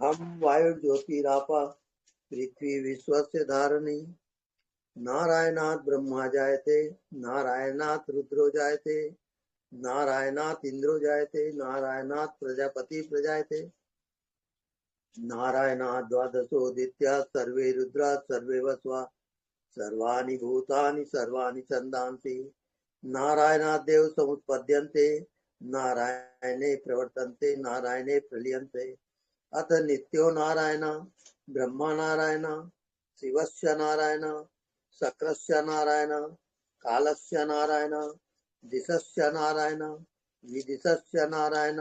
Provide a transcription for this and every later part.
हम वायु ज्योतिरापा पृथ्वी विश्वस्य धारणी नारायणात् ब्रह्मा जायते नारायणात् रुद्रो जायते नारायणात् इंद्रो जायते नारायणात् प्रजापति प्रजायते नारायणात् द्वादशोदित्या सर्वे रुद्रा सर्वे वस्वा सर्वाणि भूतानि सर्वाणि छन्दांसि नारायणादेव समुत्पद्यन्ते नारायणे प्रवर्तन्ते नारायणे प्रलीयन्ते अथ नित्यो नारायण ब्रह्मा नारायण शिवस्य नारायण शक्रस्य नारायण कालस्य नारायण दिशस्य नारायण विदिशस्य नारायण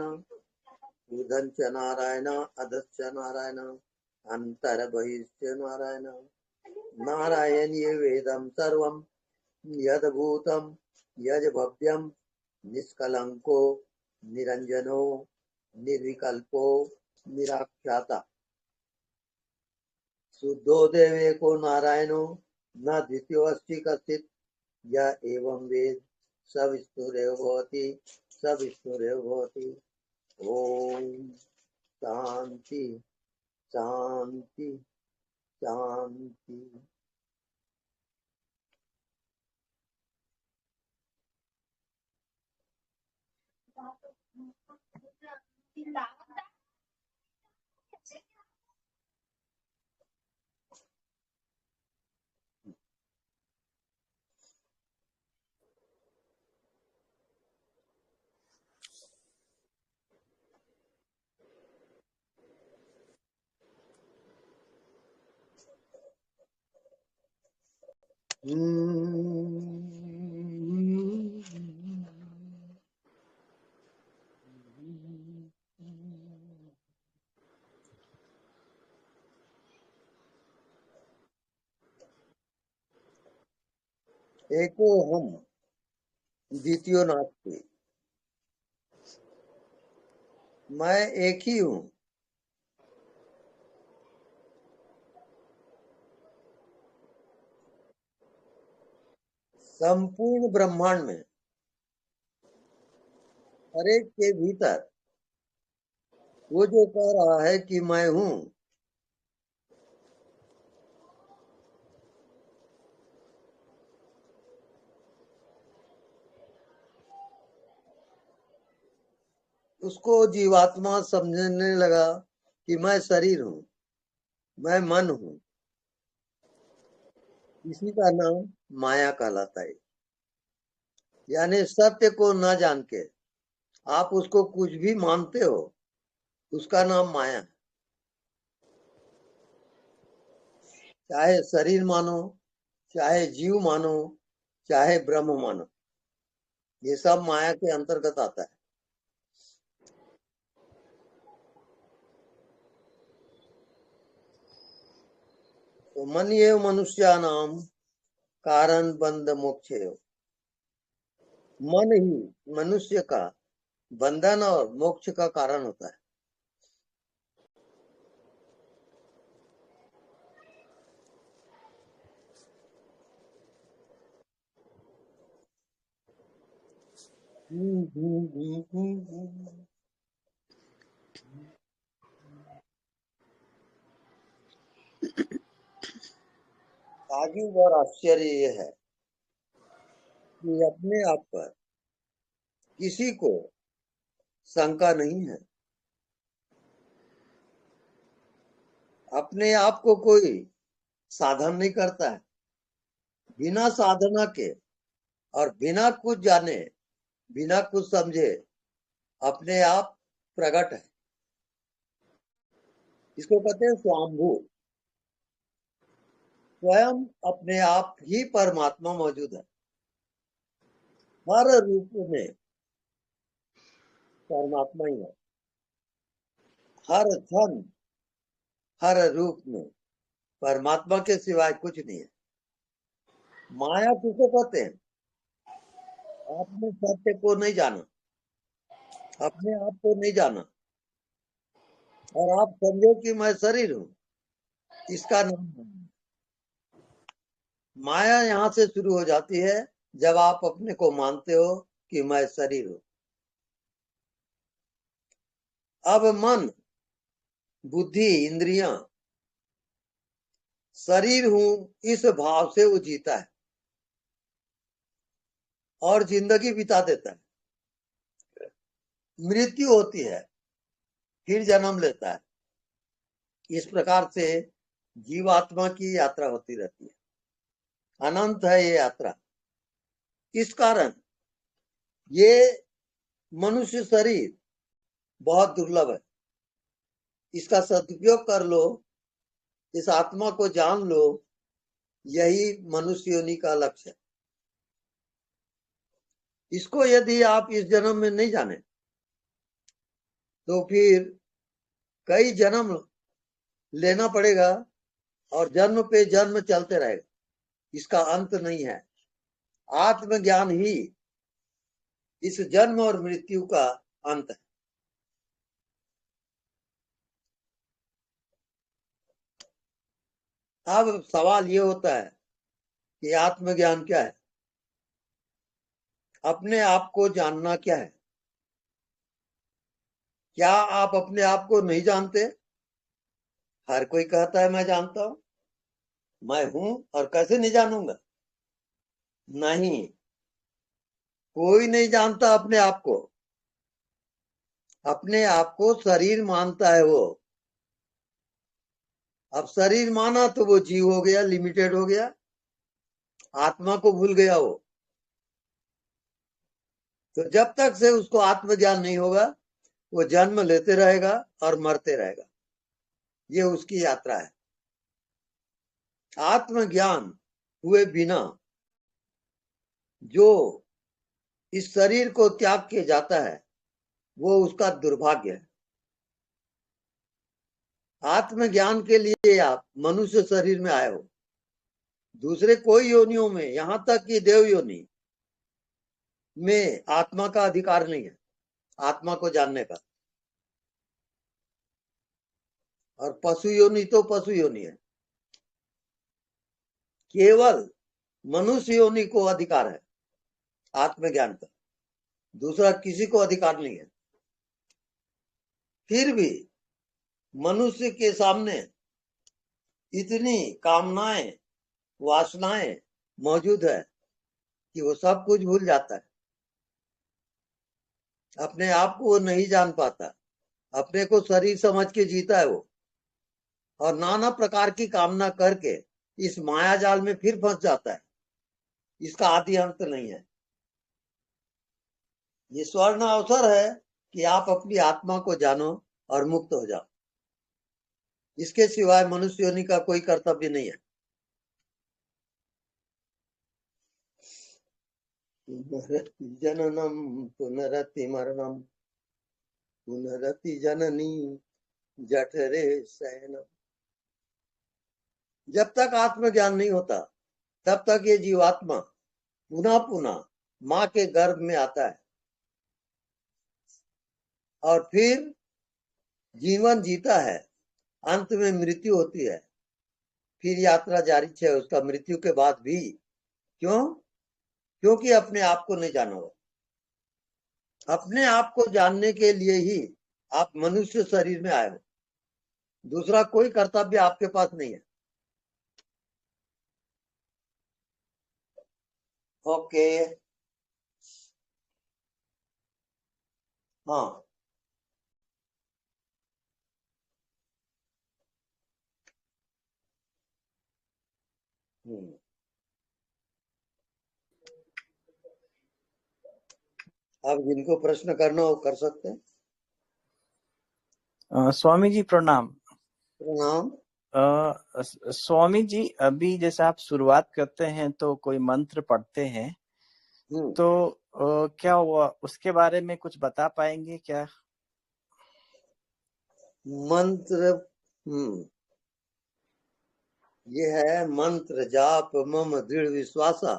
ऊर्ध्वश्च नारायण अधश्च नारायण अन्तर्बहिश्च नारायण नारायणीय वेदं सर्वं यद्भूतं यज्भव्यं निष्कलंको निरंजनो निर्विकल्पो निराख्याता शुद्धो देवेको नारायणो न द्वितीयोऽस्ति कश्चित् य एवं वेद स विष्णुरेव भवति स विष्णुरेव भवति। ओम शांति शांति शांति। एको हम द्वितीयो नास्ति, मैं एक ही हूँ। संपूर्ण ब्रह्मांड में हर एक के भीतर वो जो कह रहा है कि मैं हूँ, उसको जीवात्मा समझने लगा कि मैं शरीर हूँ, मैं मन हूँ। इसी का नाम माया कहलाता है। यानी सत्य को न जान के आप उसको कुछ भी मानते हो, उसका नाम माया है। चाहे शरीर मानो, चाहे जीव मानो, चाहे ब्रह्म मानो, ये सब माया के अंतर्गत आता है। तो मन ये मनुष्यानाम कारण बंध मोक्षेय, मन ही मनुष्य का बंधन और मोक्ष का कारण होता है। ताज्जुब और आश्चर्य ये है कि अपने आप पर किसी को शंका नहीं है। अपने आप को कोई साधन नहीं करता है। बिना साधना के और बिना कुछ जाने, बिना कुछ समझे अपने आप प्रकट है। इसको कहते हैं स्वांभू। स्वयं अपने आप ही परमात्मा मौजूद है। हर रूप में परमात्मा ही है। हर क्षण हर रूप में परमात्मा के सिवाय कुछ नहीं है। माया किसको कहते हैं? आपने सत्य को नहीं जाना, अपने आप को नहीं जाना और आप समझो कि मैं शरीर हूँ, इसका नाम है माया। यहाँ से शुरू हो जाती है जब आप अपने को मानते हो कि मैं शरीर हूँ। अब मन बुद्धि, इंद्रियां, शरीर हूं, इस भाव से वो जीता है और जिंदगी बिता देता है। मृत्यु होती है, फिर जन्म लेता है। इस प्रकार से जीवात्मा की यात्रा होती रहती है। अनंत है ये यात्रा। इस कारण ये मनुष्य शरीर बहुत दुर्लभ है। इसका सदुपयोग कर लो, इस आत्मा को जान लो, यही मनुष्य योनि का लक्ष्य है। इसको यदि आप इस जन्म में नहीं जाने तो फिर कई जन्म लेना पड़ेगा और जन्म पे जन्म चलते रहेगा, इसका अंत नहीं है। आत्मज्ञान ही इस जन्म और मृत्यु का अंत है। अब सवाल ये होता है कि आत्मज्ञान क्या है? अपने आप को जानना क्या है? क्या आप अपने आप को नहीं जानते? हर कोई कहता है मैं जानता हूं, मैं हूं, और कैसे नहीं जानूंगा? नहीं, कोई नहीं जानता अपने आप को। अपने आप को शरीर मानता है वो। अब शरीर माना तो वो जीव हो गया, लिमिटेड हो गया, आत्मा को भूल गया वो। तो जब तक से उसको आत्मज्ञान नहीं होगा वो जन्म लेते रहेगा और मरते रहेगा। ये उसकी यात्रा है। आत्मज्ञान हुए बिना जो इस शरीर को त्याग के जाता है वो उसका दुर्भाग्य है। आत्मज्ञान के लिए आप मनुष्य शरीर में आए हो। दूसरे कोई योनियों में, यहां तक कि देव योनि में आत्मा का अधिकार नहीं है आत्मा को जानने का। और पशु योनि तो पशु योनि है। केवल मनुष्य योनि को अधिकार है आत्मज्ञान का, दूसरा किसी को अधिकार नहीं है। फिर भी मनुष्य के सामने इतनी कामनाएं, वासनाएं मौजूद है कि वो सब कुछ भूल जाता है। अपने आप को वो नहीं जान पाता, अपने को शरीर समझ के जीता है वो, और नाना प्रकार की कामना करके इस माया जाल में फिर फंस जाता है। इसका आदि अंत नहीं है। ये स्वर्ण अवसर है कि आप अपनी आत्मा को जानो और मुक्त हो जाओ। इसके सिवाय मनुष्य योनि का कोई कर्तव्य नहीं है। पुनरति जननम पुनरति मरणम पुनरति जननी जठरे शयनम। जब तक आत्मज्ञान नहीं होता तब तक ये जीवात्मा पुनः पुनः मां के गर्भ में आता है और फिर जीवन जीता है। अंत में मृत्यु होती है, फिर यात्रा जारी है उसका मृत्यु के बाद भी। क्यों? क्योंकि अपने आप को नहीं जाना हो। अपने आप को जानने के लिए ही आप मनुष्य शरीर में आए हो। दूसरा कोई कर्तव्य आपके पास नहीं है। ओके। हाँ। अब जिनको प्रश्न करना हो कर सकते हैं। स्वामी जी प्रणाम। प्रणाम। स्वामी जी, अभी जैसे आप शुरुआत करते हैं तो कोई मंत्र पढ़ते हैं, तो क्या हुआ उसके बारे में कुछ बता पाएंगे क्या? मंत्र ये है, मंत्र जाप मम दृढ़ विश्वासा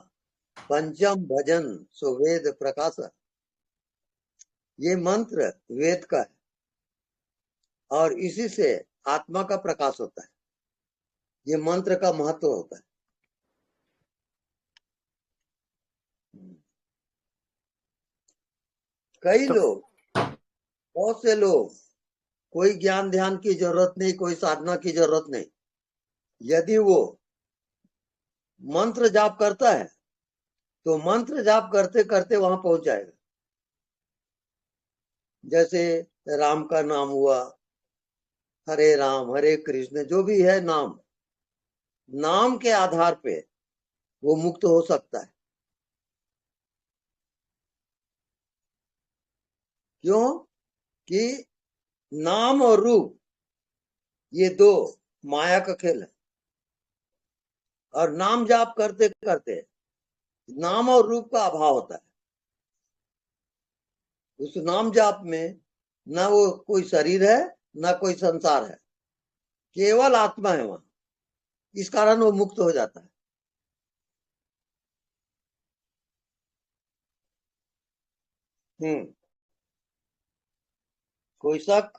पंचम भजन सुवेद प्रकाशा। ये मंत्र वेद का है और इसी से आत्मा का प्रकाश होता है। ये मंत्र का महत्व होता है। कई लोग, बहुत से लोग कोई ज्ञान ध्यान की जरूरत नहीं, कोई साधना की जरूरत नहीं। यदि वो मंत्र जाप करता है तो मंत्र जाप करते करते वहां पहुंच जाएगा। जैसे राम का नाम हुआ, हरे राम हरे कृष्ण, जो भी है नाम, नाम के आधार पे वो मुक्त हो सकता है। क्यों? कि नाम और रूप ये दो माया का खेल है, और नाम जाप करते करते नाम और रूप का अभाव होता है। उस नाम जाप में ना वो कोई शरीर है, ना कोई संसार है, केवल आत्मा है वहां। इस कारण वो मुक्त हो जाता है। कोई शक?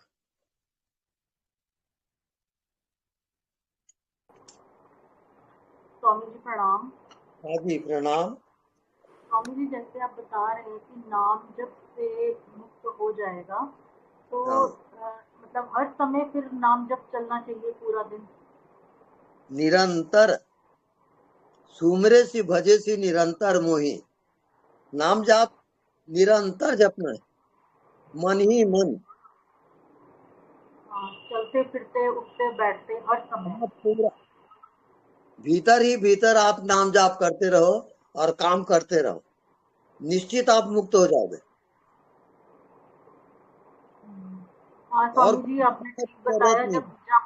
स्वामी जी प्रणाम। हाँ जी प्रणाम। स्वामी जी, जैसे आप बता रहे हैं कि नाम जब से मुक्त हो जाएगा तो हाँ, मतलब हर समय फिर नाम जब चलना चाहिए पूरा दिन? निरंतर सुमरे सी भजे सी निरंतर मोही। नाम जाप निरंतर जपना है, मन ही मन। चलते फिरते उठते बैठते हर समय? आप पूरा भीतर ही भीतर आप नाम जाप करते रहो और काम करते रहो, निश्चित आप मुक्त हो जाओगे। हाँ और स्वामी जी, आपने ठीक जरूरत बताया। नहीं। जब जब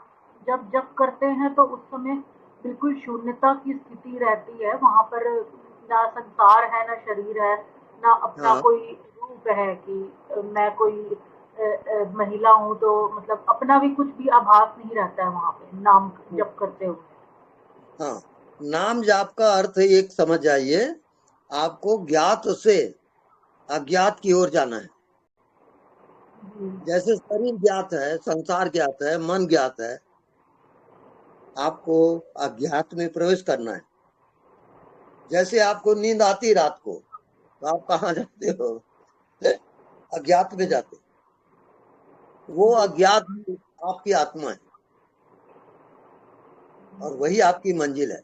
जब जब करते हैं तो उस समय बिल्कुल शून्यता की स्थिति रहती है। वहां पर ना संसार है, ना शरीर है, ना अपना हाँ, कोई रूप है कि मैं कोई महिला हूँ, तो मतलब अपना भी कुछ भी आभास नहीं रहता है वहां पे नाम जप करते हुए। हाँ, नाम जाप का अर्थ एक समझ जाइए, आपको ज्ञात से अज्ञात की ओर जाना है। जैसे शरीर ज्ञात है, संसार ज्ञात है, मन ज्ञात है, आपको अज्ञात में प्रवेश करना है। जैसे आपको नींद आती रात को, तो आप कहाँ जाते हो? अज्ञात में जाते। वो जी अज्ञात आपकी आत्मा है, और वही आपकी मंजिल है।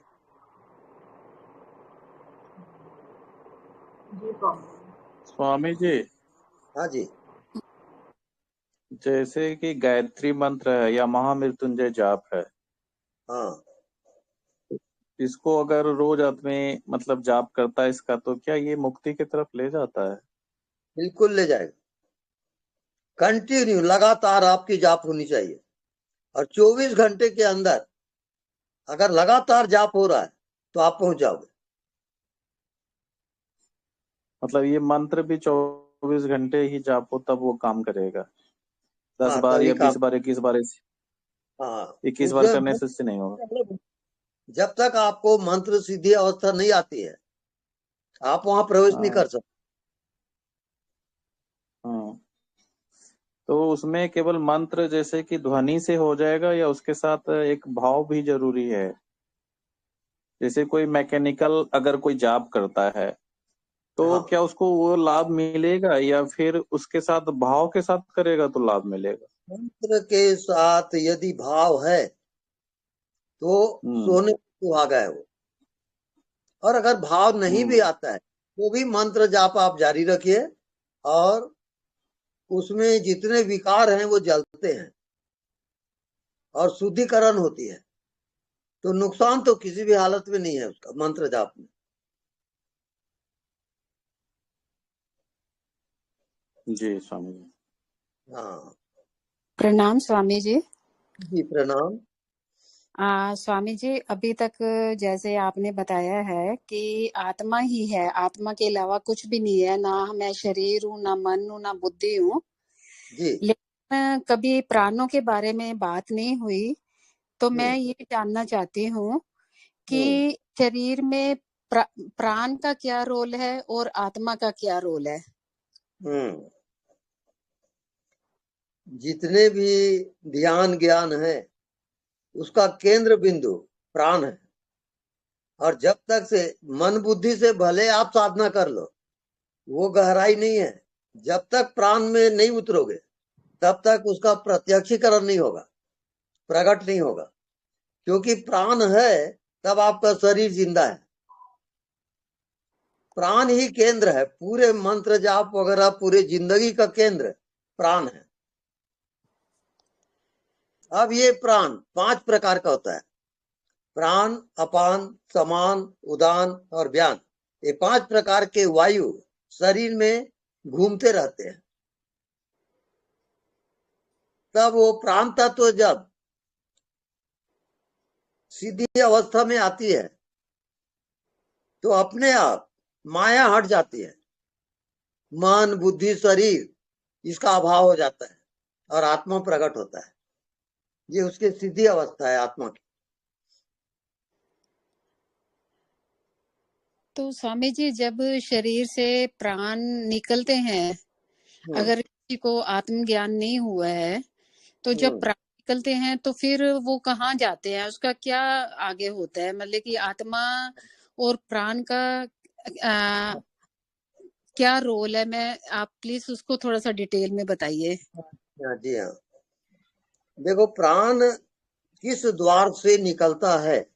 जी स्वामी। स्वामी जी, हाँ जी। जैसे कि गायत्री मंत्र है या महामृत्युंजय जाप है, हाँ, इसको अगर रोज आदमी मतलब जाप करता है इसका, तो क्या ये मुक्ति की तरफ ले जाता है? बिल्कुल ले जाएगा। कंटिन्यू लगातार आपकी जाप होनी चाहिए, और 24 घंटे के अंदर अगर लगातार जाप हो रहा है तो आप पहुंच जाओगे। मतलब ये मंत्र भी 24 घंटे ही जाप हो तब वो काम करेगा? 10 हाँ, बार तभी या काम। 20 बार, 21 बार, हाँ, 21 बार उसमें करने से इससे नहीं होगा? जब तक आपको मंत्र सिद्धि अवस्था नहीं आती है, आप वहां प्रवेश नहीं हाँ कर सकते। हाँ। तो उसमें केवल मंत्र जैसे कि ध्वनि से हो जाएगा या उसके साथ एक भाव भी जरूरी है? जैसे कोई मैकेनिकल अगर कोई जाप करता है तो हाँ, क्या उसको वो लाभ मिलेगा, या फिर उसके साथ भाव के साथ करेगा तो लाभ मिलेगा? मंत्र के साथ यदि भाव है तो हम्म। सोने पे सुहागा है वो। और अगर भाव नहीं भी हम्म। आता है तो भी मंत्र जाप आप जारी रखिए, और उसमें जितने विकार हैं वो जलते हैं और शुद्धिकरण होती है। तो नुकसान तो किसी भी हालत में नहीं है उसका, मंत्र जाप में। जी स्वामी जी। हाँ प्रणाम स्वामी जी। जी प्रणाम। स्वामी जी, अभी तक जैसे आपने बताया है कि आत्मा ही है, आत्मा के अलावा कुछ भी नहीं है, ना मैं शरीर हूँ, ना मन हूँ, ना बुद्धि हूँ। जी। लेकिन कभी प्राणों के बारे में बात नहीं हुई, तो हम्म, मैं ये जानना चाहती हूँ हम्म, कि शरीर में प्राण का क्या रोल है और आत्मा का क्या रोल है? हम्म। जितने भी ध्यान ज्ञान है उसका केंद्र बिंदु प्राण है। और जब तक से मन बुद्धि से भले आप साधना कर लो, वो गहराई नहीं है जब तक प्राण में नहीं उतरोगे। तब तक उसका प्रत्यक्षीकरण नहीं होगा, प्रकट नहीं होगा। क्योंकि प्राण है तब आपका शरीर जिंदा है। प्राण ही केंद्र है, पूरे मंत्र जाप वगैरह पूरे जिंदगी का केंद्र प्राण है। अब ये प्राण 5 प्रकार का होता है। प्राण, अपान, समान, उदान और व्यान। ये 5 प्रकार के वायु शरीर में घूमते रहते हैं। तब वो प्राण तत्व जब सीधी अवस्था में आती है तो अपने आप माया हट जाती है, मन, बुद्धि, शरीर इसका अभाव हो जाता है और आत्मा प्रकट होता है। ये उसकी सीधी अवस्था है आत्मा की। तो स्वामी जी, जब शरीर से प्राण निकलते हैं, अगर किसी को आत्मज्ञान नहीं हुआ है, तो जब प्राण निकलते हैं तो फिर वो कहाँ जाते हैं, उसका क्या आगे होता है? मतलब कि आत्मा और प्राण का क्या रोल है? आप प्लीज उसको थोड़ा सा डिटेल में बताइए। जी हाँ, देखो प्राण किस द्वार से निकलता है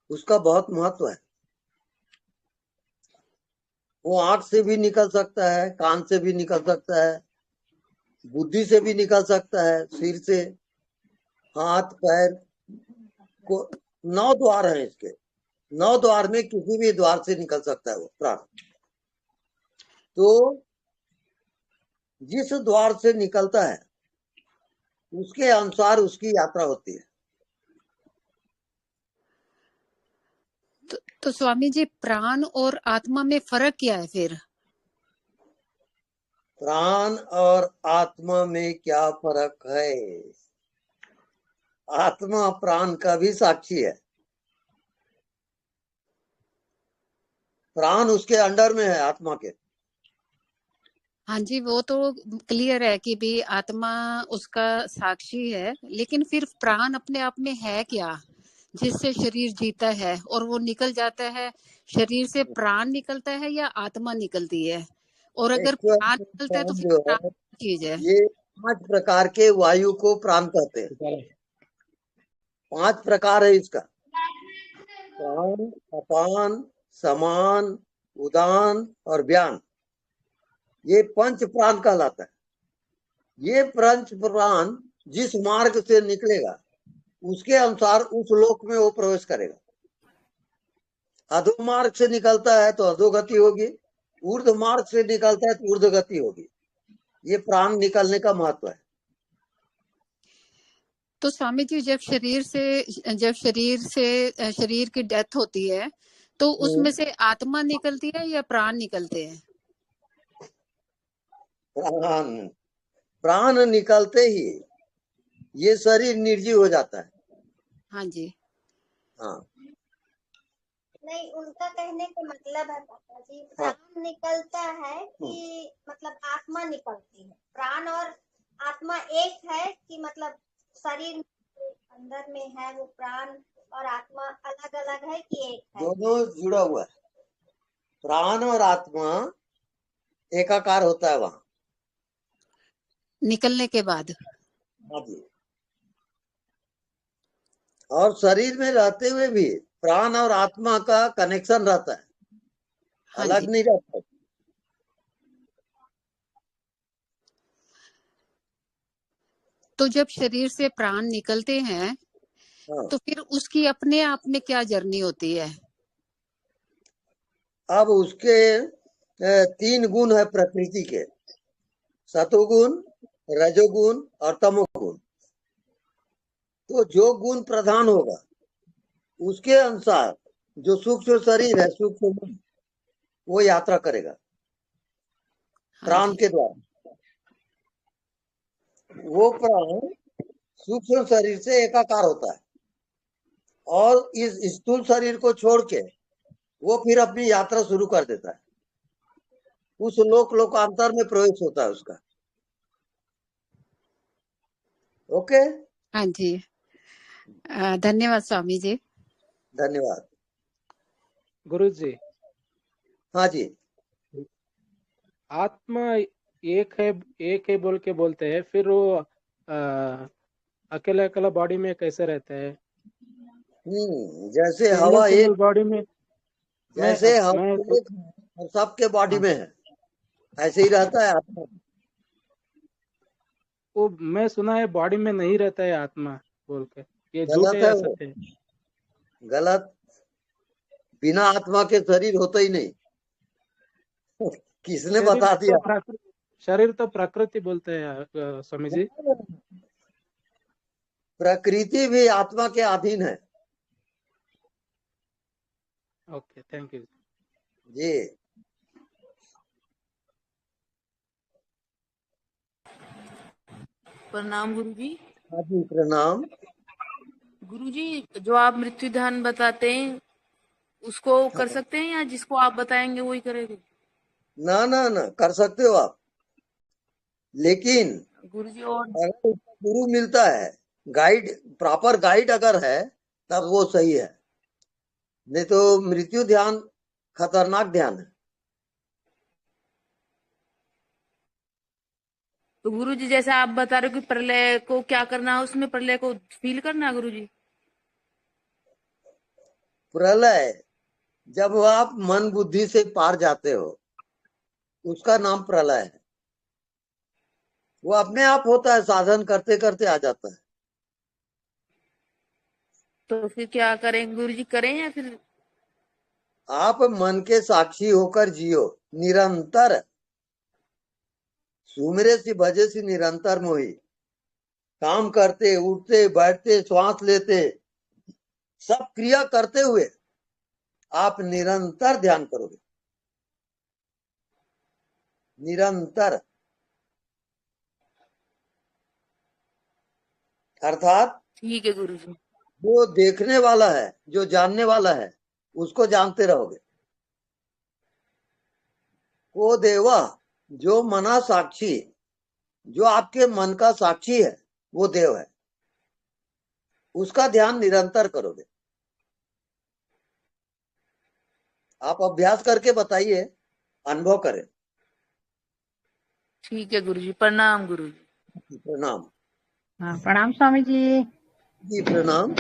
उसका बहुत महत्व है। वो आंख से भी निकल सकता है, कान से भी निकल सकता है, बुद्धि से भी निकल सकता है, सिर से, हाथ पैर को 9 द्वार हैं इसके। 9 द्वार में किसी भी द्वार से निकल सकता है वो प्राण। तो जिस द्वार से निकलता है उसके अनुसार उसकी यात्रा होती है। तो स्वामी जी, प्राण और आत्मा में फर्क क्या है फिर? प्राण और आत्मा में क्या फर्क है? आत्मा प्राण का भी साक्षी है। प्राण उसके अंडर में है आत्मा के। हाँ जी, वो तो क्लियर है कि भी आत्मा उसका साक्षी है, लेकिन फिर प्राण अपने आप में है क्या जिससे शरीर जीता है और वो निकल जाता है? शरीर से प्राण निकलता है या आत्मा निकलती है? और अगर प्राण निकलता है तो फिर जो प्राण है चीज है? ये 5 प्रकार के वायु को प्राण कहते हैं। 5 प्रकार है इसका। प्राण, अपान, समान, उदान और व्यान। ये पंच प्राण कहलाता है। ये पंच प्राण जिस मार्ग से निकलेगा उसके अनुसार उस लोक में वो प्रवेश करेगा। अधो मार्ग से निकलता है तो अधोगति होगी, ऊर्ध्व मार्ग से निकलता है तो ऊर्ध्व गति होगी। ये प्राण निकलने का महत्व है। तो स्वामी जी, जब शरीर की डेथ होती है तो उसमें से आत्मा निकलती है या प्राण निकलते हैं? प्राण निकलते ही ये शरीर निर्जीव हो जाता है। हाँ जी। हाँ नहीं, उनका कहने का मतलब है पापा जी, प्राण निकलता है कि मतलब आत्मा निकलती है? प्राण और आत्मा एक है कि मतलब शरीर अंदर में है वो प्राण और आत्मा अलग अलग है कि एक है? दोनों जुड़ा हुआ है। प्राण और आत्मा एकाकार होता है वहां निकलने के बाद। हाँ जी। और शरीर में रहते हुए भी प्राण और आत्मा का कनेक्शन रहता है। हाँ अलग जी। नहीं रहता। तो जब शरीर से प्राण निकलते हैं हाँ। तो फिर उसकी अपने आप में क्या जर्नी होती है? अब उसके 3 गुण है प्रकृति के, सतोगुण, रजोगुण और तमोगुण। तो जो गुण प्रधान होगा उसके अनुसार जो सूक्ष्म शरीर है, सूक्ष्म मन, वो यात्रा करेगा प्राण के द्वारा। वो प्राण सूक्ष्म शरीर से एकाकार होता है और इस स्थूल शरीर को छोड़ के वो फिर अपनी यात्रा शुरू कर देता है। उस लोकांतर में प्रवेश होता है उसका। ओके। हाँ जी। धन्यवाद स्वामी जी। धन्यवाद गुरु जी। हाँ जी। आत्मा एक है बोल के बोलते हैं, फिर वो अकेला अकेला बॉडी में कैसे रहते हैं? जैसे सिंगल हवा सिंगल एक, बॉडी में जैसे मैं हवा एक है और सबके बॉडी हाँ, में है, ऐसे ही रहता है आत्मा। वो मैं सुना है बॉडी में नहीं रहता है आत्मा बोल के, ये झूठ है गलत है या वो, सत्य है? गलत। बिना आत्मा के शरीर होता ही नहीं। किसने बता दिया? शरीर तो प्रकृति बोलते हैं स्वामी जी। प्रकृति भी आत्मा के अधीन है। ओके, थैंक यू जी। प्रणाम गुरुजी। हाँ जी, प्रणाम। गुरुजी, जो आप मृत्यु ध्यान बताते हैं उसको कर सकते हैं या जिसको आप बताएंगे वही करेंगे? ना ना ना, कर सकते हो आप, लेकिन गुरुजी और अगर गुरु मिलता है, गाइड, प्रॉपर गाइड अगर है, तब वो सही है। नहीं तो मृत्यु ध्यान खतरनाक ध्यान है। तो गुरुजी जैसे आप बता रहे हो कि प्रलय को क्या करना है, उसमें प्रलय को फील करना है गुरुजी? प्रलय जब आप मन बुद्धि से पार जाते हो, उसका नाम प्रलय है। वो अपने आप होता है, साधन करते करते आ जाता है। तो फिर क्या करें गुरुजी, करें या फिर? आप मन के साक्षी होकर जियो निरंतर, सुमिरे सी भजे सी निरंतर मोही। काम करते, उठते, बैठते, श्वास लेते, सब क्रिया करते हुए आप निरंतर ध्यान करोगे, निरंतर। अर्थात ठीक है गुरुजी। जो देखने वाला है, जो जानने वाला है, उसको जानते रहोगे। को देवा, जो मना साक्षी, जो आपके मन का साक्षी है, वो देव है। उसका ध्यान निरंतर करोगे। आप अभ्यास करके बताइए, अनुभव करें। ठीक है गुरुजी, प्रणाम गुरुजी। प्रणाम। हाँ, प्रणाम स्वामी जी। जी प्रणाम।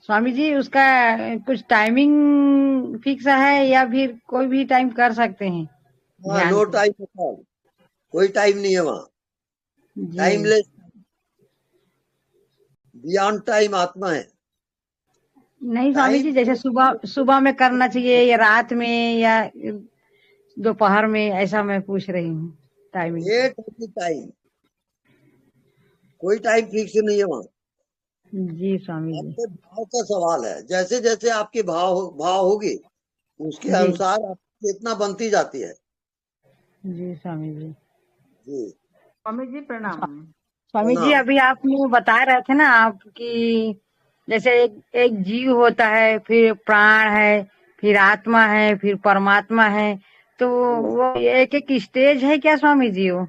स्वामी जी, उसका कुछ टाइमिंग फिक्स है या फिर कोई भी टाइम कर सकते हैं? हाँ, नो टाइम, कोई टाइम नहीं है वहाँ। टाइमलेस, बियॉन्ड टाइम आत्मा है। नहीं स्वामी जी, जैसे सुबह में करना चाहिए या रात में या दोपहर में, ऐसा मैं पूछ रही हूँ टाइमिंग। ये टाइम, कोई टाइम फिक्स नहीं है वहाँ। जी स्वामी जी। आपके भाव का सवाल है। जैसे जैसे आपकी भाव होगी, उसके अनुसार आपकी चेतना बनती जाती है। जी स्वामी जी। जी स्वामी जी प्रणाम। स्वामी जी, अभी आपने बता रहे थे ना आप कि जैसे एक जीव होता है, फिर प्राण है, फिर आत्मा है, फिर परमात्मा है, तो वो एक एक स्टेज है क्या स्वामी जी वो?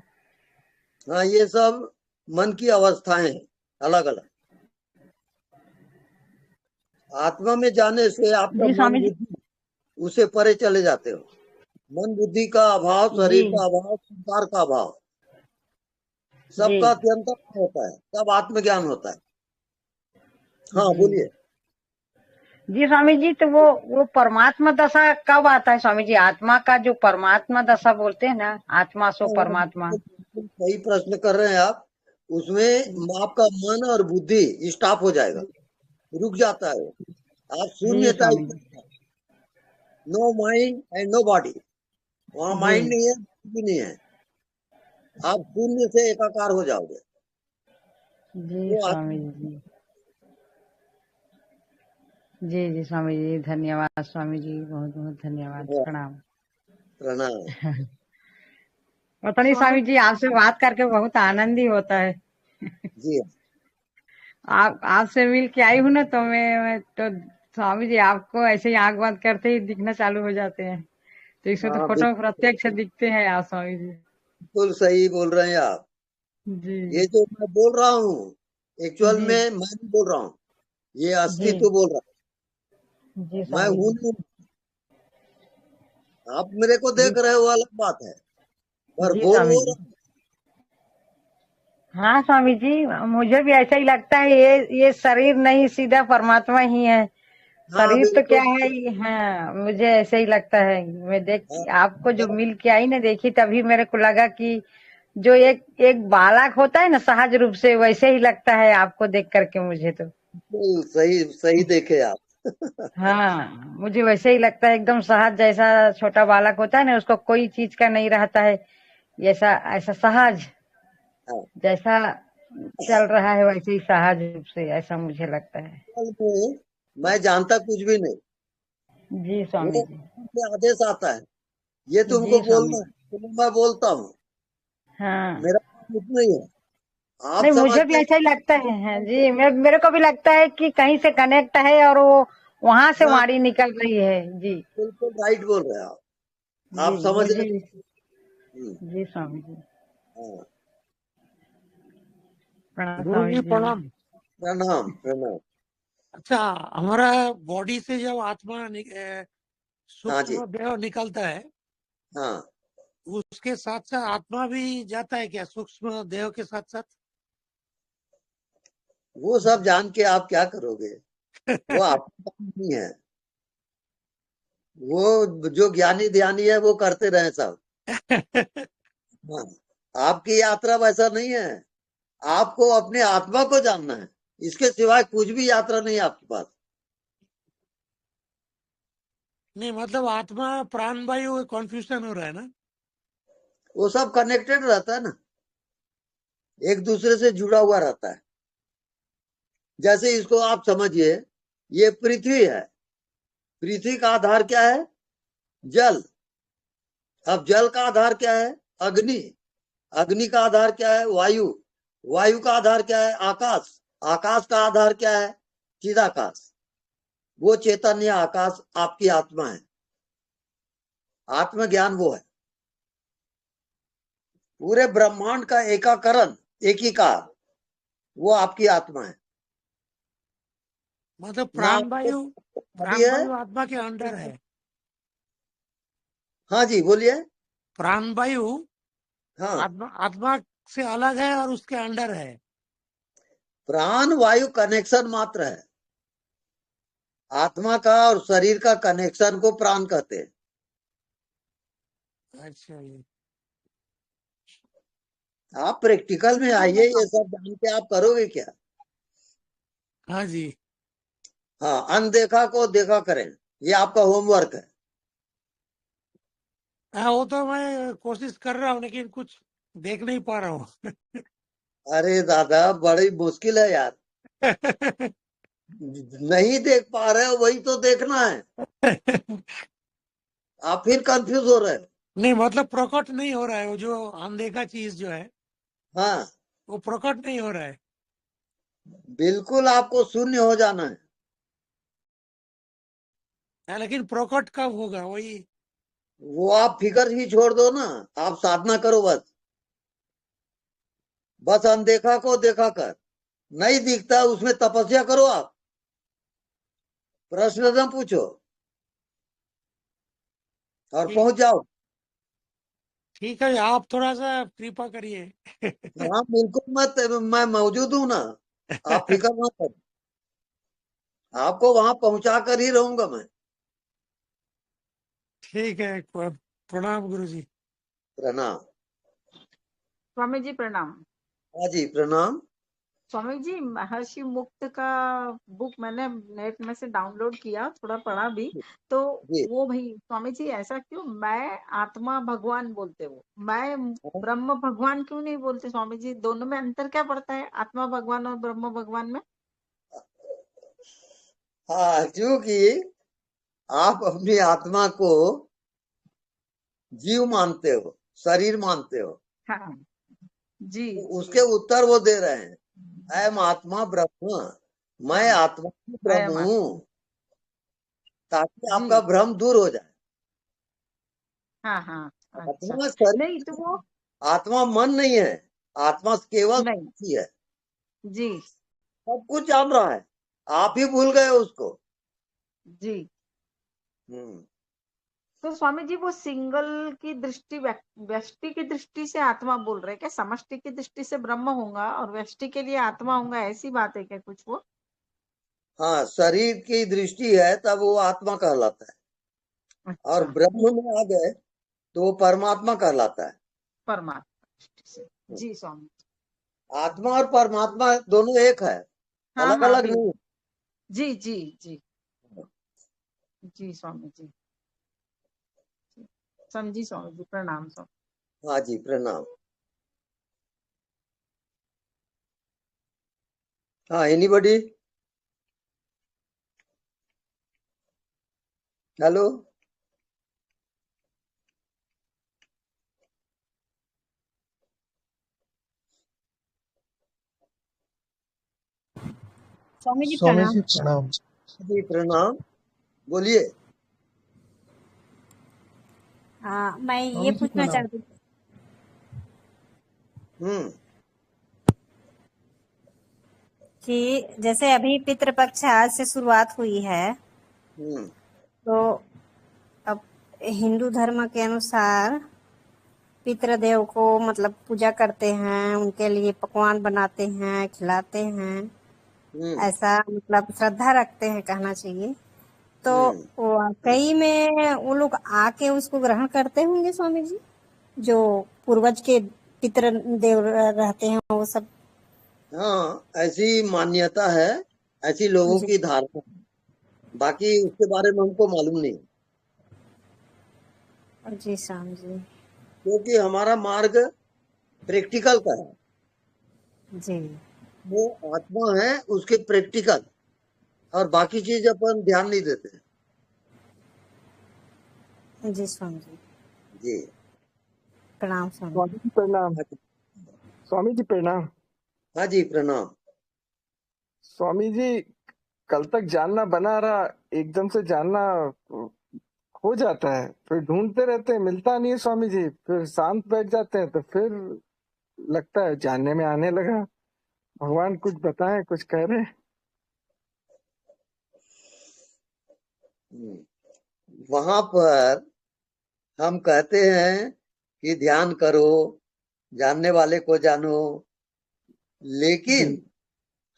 हाँ, ये सब मन की अवस्थाएं हैं, अलग अलग। आत्मा में जाने से आपका मन बुद्धि उसे परे चले जाते हो। मन बुद्धि का अभाव, शरीर का अभाव, संसार का अभाव, सबका अत्यंत होता है, तब आत्मज्ञान होता है। हाँ बोलिए। जी स्वामी जी, तो वो परमात्मा दशा कब आता है स्वामी जी? आत्मा का जो परमात्मा दशा बोलते हैं ना, आत्मा सो परमात्मा। सही प्रश्न कर रहे हैं आप। उसमें आपका मन और बुद्धि स्टॉप हो जाएगा, रुक जाता है। आप शून्यता, no mind and no body. वहाँ माइंड नहीं है, भी नहीं है। आप शून्य से एकाकार हो जाओगे। जी स्वामी जी। जी जी स्वामी जी, धन्यवाद स्वामी जी, बहुत बहुत धन्यवाद। प्रणाम प्रणाम। पता नहीं स्वामी जी, आपसे बात करके बहुत आनंद ही होता है। जी आपसे मिल के आई हूँ ना, तो मैं तो स्वामी जी आपको ऐसे ही आंख बंद करते ही दिखना चालू हो जाते हैं। तो इसमें तो फोटो में प्रत्यक्ष दिखते हैं आप स्वामी जी। बिल्कुल सही बोल रहे हैं आप। जी। ये जो मैं बोल रहा हूँ, एक्चुअल में मैं नहीं बोल रहा हूँ, ये अस्तित्व बोल रहा है। मैं हूँ नहीं। आप मेरे को देख रहे हो, अलग बात है। पर जी बोल स्वामी हो जी। रहा हाँ स्वामी जी, मुझे भी ऐसा ही लगता है, ये शरीर नहीं, सीधा परमात्मा ही है। है। हाँ शरीर तो क्या बिल्कुल। है हाँ, मुझे ऐसे ही लगता है। मैं हाँ, आपको जो मिल के आई ना देखी, तभी मेरे को लगा कि जो एक एक बालक होता है ना सहज रूप से, वैसे ही लगता है आपको देख करके मुझे तो। बिल्कुल सही सही देखे आप। हाँ, मुझे वैसे ही लगता है, एकदम सहज, जैसा छोटा बालक होता है ना, उसको कोई चीज का नहीं रहता है, ऐसा ऐसा सहज, हाँ, जैसा चल रहा है वैसे ही सहज रूप से, ऐसा मुझे लगता है। असल में मैं जानता कुछ भी नहीं, जी स्वामी वो जी। से आदेश आता है, ये तुमको जी स्वामी बोलना है, जी। तो मैं बोलता हूँ, हाँ, मेरा काम कुछ नहीं है। आप नहीं मुझे भी समझते ऐसा ही लगता है। हाँ जी, मेरे को भी लगता है कि कहीं से कनेक्ट है और वो वहां से हाँ वाणी निकल रही है। जी। बिल्कुल राइट बोल रहे हैं जी आप समझ मुझे। रहे हैं। जी स्वामी जी। हाँ, प्रणाम गुरु स्वामी जी जी। प्रणाम। प्रणाम प्रणाम। अच्छा, हमारा बॉडी से जब आत्मा हाँ जी। सूक्ष्म देह निकलता है, हाँ, उसके साथ साथ आत्मा भी जाता है क्या सूक्ष्म देह के साथ साथ? वो सब जान के आप क्या करोगे, वो आपका काम नहीं है। वो जो ज्ञानी ध्यानी है वो करते रहे सब। हाँ, आपकी यात्रा वैसा नहीं है, आपको अपने आत्मा को जानना है, इसके सिवाय कुछ भी यात्रा नहीं है आपके पास। नहीं मतलब आत्मा प्राण वायु कॉन्फ्यूजन हो रहा है ना? वो सब कनेक्टेड रहता है ना, एक दूसरे से जुड़ा हुआ रहता है। जैसे इसको आप समझिए, ये पृथ्वी है, पृथ्वी का आधार क्या है, जल। अब जल का आधार क्या है, अग्नि। अग्नि का आधार क्या है, वायु। वायु का आधार क्या है, आकाश। आकाश का आधार क्या है, चिदाकाश। वो चैतन्य आकाश आपकी आत्मा है, आत्मज्ञान वो है। पूरे ब्रह्मांड का एकाकरण, एकीकार, वो आपकी आत्मा है। मतलब ना आपको अभी प्राण है। वायु आत्मा के अंडर है। हाँ जी बोलिए। प्राण वायु हाँ, आत्मा से अलग है और उसके अंडर है। प्राण वायु कनेक्शन मात्र है, आत्मा का और शरीर का कनेक्शन को प्राण कहते हैं। अच्छा ये आप प्रैक्टिकल में आइए, ये सब जान के आप करोगे क्या। हाँ जी। हाँ, अनदेखा को देखा करें, ये आपका होमवर्क है। हाँ वो तो मैं कोशिश कर रहा हूँ लेकिन कुछ देख नहीं पा रहा हूँ। अरे दादा, बड़ी मुश्किल है यार, नहीं देख पा रहे हो, वही तो देखना है। आप फिर कंफ्यूज हो रहे हो। नहीं मतलब प्रकट नहीं हो रहा है, वो जो अनदेखा चीज जो है हाँ, वो प्रकट नहीं हो रहा है। बिल्कुल आपको शून्य हो जाना है। हाँ, लेकिन प्रकट कब होगा वही। वो आप फिकर ही छोड़ दो ना, आप साधना करो बस। बस अनदेखा को देखा कर, नहीं दिखता उसमें तपस्या करो आप, प्रश्न न पूछो और ठीक पहुंच जाओ। ठीक है, आप थोड़ा सा कृपा करिए। हाँ बिल्कुल, मैं मौजूद हूं ना, आप फिक्र मत करो, आपको वहां पहुंचा कर ही रहूंगा मैं। ठीक है, प्रणाम गुरु जी। प्रणाम। स्वामी जी प्रणाम। हाँ जी प्रणाम। स्वामी जी, महर्षि मुक्त का बुक मैंने नेट में से डाउनलोड किया, थोड़ा पढ़ा भी, तो जी, वो भाई स्वामी जी ऐसा क्यों मैं आत्मा भगवान बोलते हो, मैं ब्रह्म भगवान क्यों नहीं बोलते स्वामी जी? दोनों में अंतर क्या पड़ता है, आत्मा भगवान और ब्रह्म भगवान में? हाँ, क्योंकि आप अपनी आत्मा को जीव मानते हो, शरीर मानते हो, हाँ जी तो उसके उत्तर वो दे रहे हैं, अयम आत्मा ब्रह्म, मैं हाँ, आत्मा ही ब्रह्म आत्मा हूँ, ताकि जी आपका भ्रम दूर हो जाए। हाँ हाँ। अच्छा, आत्मा शरीर नहीं तो वो आत्मा मन नहीं है, आत्मा केवल नहीं साक्षी है, जी सब कुछ जान रहा है, आप ही भूल गए उसको। जी हम्म तो स्वामी जी वो सिंगल की दृष्टि व्यष्टि की दृष्टि से आत्मा बोल रहे हैं क्या? समष्टि की दृष्टि से ब्रह्म होगा और व्यष्टि के लिए आत्मा होगा, ऐसी बात है क्या कुछ वो? हाँ, शरीर की दृष्टि है तब वो आत्मा कहलाता है, और अच्छा, ब्रह्म में आ गए तो वो परमात्मा कहलाता है। परमात्मा दृष्टि से। जी स्वामी। आत्मा और परमात्मा दोनों एक है, हाँ अलग हाँ अलग बिल्कुल। नहीं। जी जी जी जी स्वामी जी, समझी स्वामी जी, प्रणाम स्वामी। हाँ जी, प्रणाम। हाँ, एनीबॉडी? हेलो? स्वामी जी स्वामी प्रणाम। जी प्रणाम। जी प्रणाम, बोलिए। मैं ये स्वामी जी पूछना प्रणाम। चाहती थी कि जैसे अभी पितृपक्ष आज से शुरुआत हुई है, तो अब हिंदू धर्म के अनुसार पितृदेव को मतलब पूजा करते हैं, उनके लिए पकवान बनाते हैं, खिलाते हैं, ऐसा मतलब श्रद्धा रखते हैं कहना चाहिए। तो वाकई में वो लोग आके उसको ग्रहण करते होंगे स्वामी जी, जो पूर्वज के पितृदेव रहते हैं वो सब? हाँ, ऐसी मान्यता है, ऐसी लोगों जी की धारणा है, बाकी उसके बारे में हमको मालूम नहीं, जी स्वामी जी। क्योंकि हमारा मार्ग प्रैक्टिकल का है। जी वो आत्मा है उसके प्रैक्टिकल, और बाकी चीज अपन ध्यान नहीं देते। जी स्वामी जी, जी प्रणाम स्वामी स्वामी जी प्रणाम। स्वामी जी प्रणाम। हाँ जी प्रणाम। स्वामी जी, कल तक जानना बना रहा, एकदम से जानना हो जाता है, फिर ढूंढते रहते हैं, मिलता नहीं है स्वामी जी, फिर शांत बैठ जाते हैं, तो फिर लगता है जानने में आने लगा। भगवान कुछ बताएं, कुछ कह रहे हैं। वहां पर हम कहते हैं कि ध्यान करो, जानने वाले को जानो, लेकिन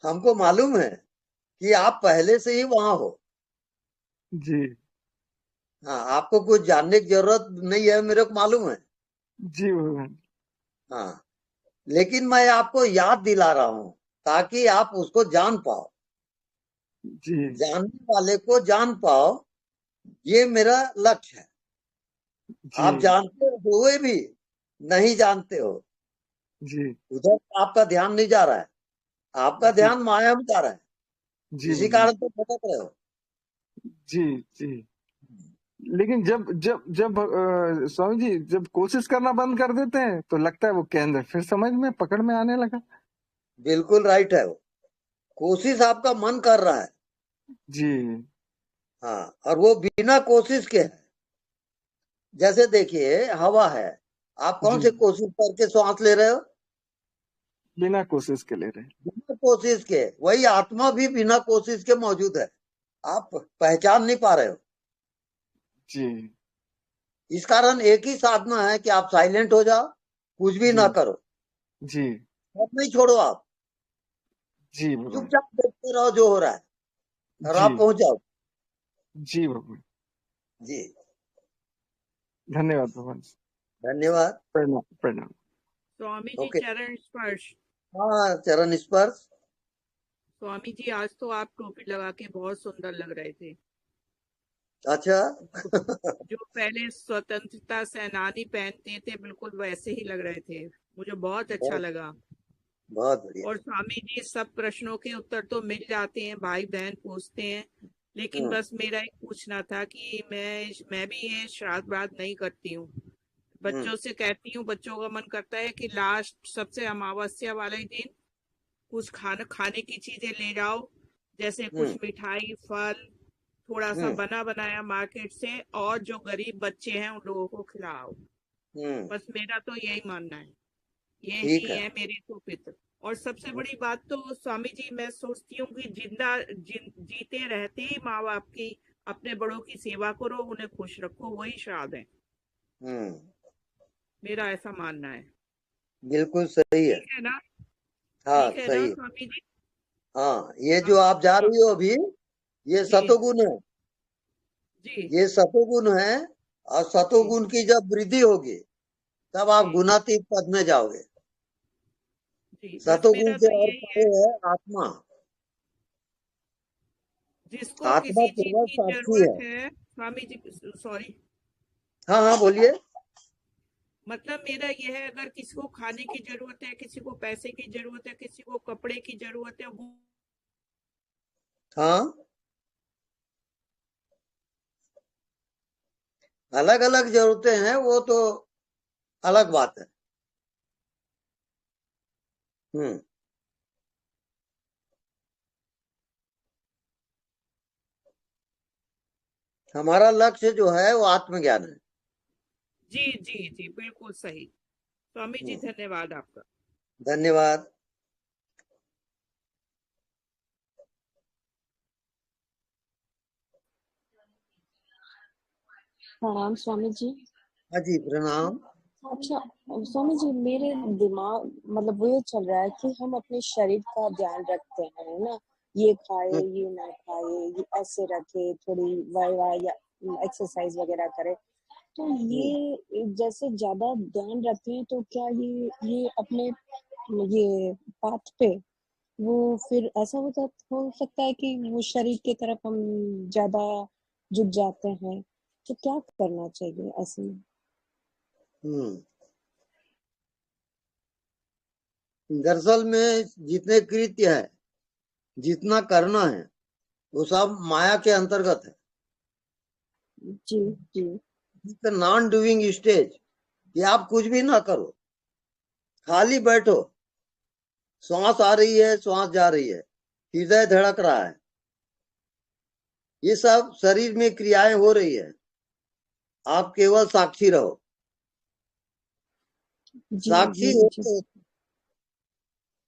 हमको मालूम है कि आप पहले से ही वहां हो। जी हाँ, आपको कुछ जानने की जरूरत नहीं है, मेरे को मालूम है। जी भगवान। हाँ, लेकिन मैं आपको याद दिला रहा हूँ ताकि आप उसको जान पाओ, जी जानने वाले को जान पाओ, ये मेरा लक्ष्य है। आप जी जानते हुए भी नहीं जानते हो, जी उधर आपका ध्यान नहीं जा रहा है, आपका जी ध्यान माया में जा रहा है, जी इसी भगवान। कारण तो भटक रहे हो। जी जी लेकिन जब जब जब स्वामी जी, जब कोशिश करना बंद कर देते हैं तो लगता है वो केंद्र फिर समझ में पकड़ में आने लगा। बिल्कुल राइट है, वो कोशिश आपका मन कर रहा है। जी हाँ, और वो बिना कोशिश के है। जैसे देखिए हवा है, आप कौन जी से कोशिश करके सांस ले रहे हो? बिना कोशिश के ले रहे हैं। बिना कोशिश के। वही आत्मा भी बिना कोशिश के मौजूद है, आप पहचान नहीं पा रहे हो। जी इस कारण एक ही साधना है कि आप साइलेंट हो जाओ, कुछ भी ना जी करो, जी सब नहीं छोड़ो, आप जी भगवान। चुपचाप देखते रहो जो हो रहा है, और जी आप पहुंच जाओ। जी भगवान। जी धन्यवाद भगवान। धन्यवाद। प्रणाम प्रणाम। स्वामी जी ओके। चरण स्पर्श। हाँ, चरण स्पर्श। स्वामी जी आज तो आप टोपी लगा के बहुत सुंदर लग रहे थे। अच्छा जो पहले स्वतंत्रता सेनानी पहनते थे बिल्कुल वैसे ही लग रहे थे, मुझे बहुत अच्छा बहुत लगा। बहुत बढ़िया। और स्वामी जी सब प्रश्नों के उत्तर तो मिल जाते हैं, भाई बहन पूछते हैं, लेकिन बस मेरा एक पूछना था कि मैं भी ये श्राद्ध व्राद्ध नहीं करती हूँ। बच्चों से कहती हूँ, बच्चों का मन करता है कि लास्ट सबसे अमावस्या वाले दिन कुछ खाने की चीजें ले जाओ, जैसे कुछ मिठाई, फल, थोड़ा सा बना बनाया मार्केट से, और जो गरीब बच्चे हैं उन लोगों को खिलाओ। बस मेरा तो यही मानना है, ये ही ठीक है। है मेरे तो पितर। और सबसे बड़ी बात तो स्वामी जी मैं सोचती हूँ कि जीते रहते ही माँ बाप की अपने बड़ों की सेवा करो, उन्हें खुश रखो, वही श्राद्ध है। मेरा ऐसा मानना है। बिल्कुल सही है। ठीक है ना? हाँ ठीक है सही ना है। स्वामी जी? हाँ, ये जो आप जा रही हो अभी, ये जी सतोगुण है, जी ये सतोगुण है। और जी सतोगुण की जब वृद्धि होगी तब आप जी गुणातीत पद में जाओगे। जी। बस सतोगुण मेरा से तो और यही है, परे है आत्मा। जिसको आत्मा किसी चीज केवल की साक्षी जरूरत है। है स्वामी जी, सॉरी, हाँ हाँ बोलिए। मतलब मेरा यह है, अगर किसी को खाने की जरूरत है, किसी को पैसे की जरूरत है, किसी को कपड़े की जरूरत है, वो हाँ, अलग अलग जरूरतें हैं, वो तो अलग बात है। हम्म। हमारा लक्ष्य जो है वो आत्मज्ञान है। जी जी जी, बिल्कुल सही। स्वामी जी धन्यवाद आपका। धन्यवाद। प्रणाम स्वामी जी। हाँ जी प्रणाम। अच्छा स्वामी जी, मेरे दिमाग मतलब वो ये चल रहा है कि हम अपने शरीर का ध्यान रखते हैं ना, ये खाए ये ना खाए, ये ऐसे रखे, थोड़ी वाई या एक्सरसाइज वगैरह करे, तो ये जैसे ज्यादा ध्यान रखते हैं तो क्या ये अपने ये पाथ पे वो फिर ऐसा हो सकता है कि वो शरीर की तरफ हम ज्यादा जुट जाते हैं, तो क्या करना चाहिए ऐसे में? दरअसल में जितने कृत्य है, जितना करना है, वो सब माया के अंतर्गत है। जी जी। नॉन डूइंग स्टेज, कि आप कुछ भी ना करो, खाली बैठो, श्वास आ रही है, श्वास जा रही है, हृदय धड़क रहा है, ये सब शरीर में क्रियाएं हो रही है, आप केवल साक्षी रहो। साक्षी हो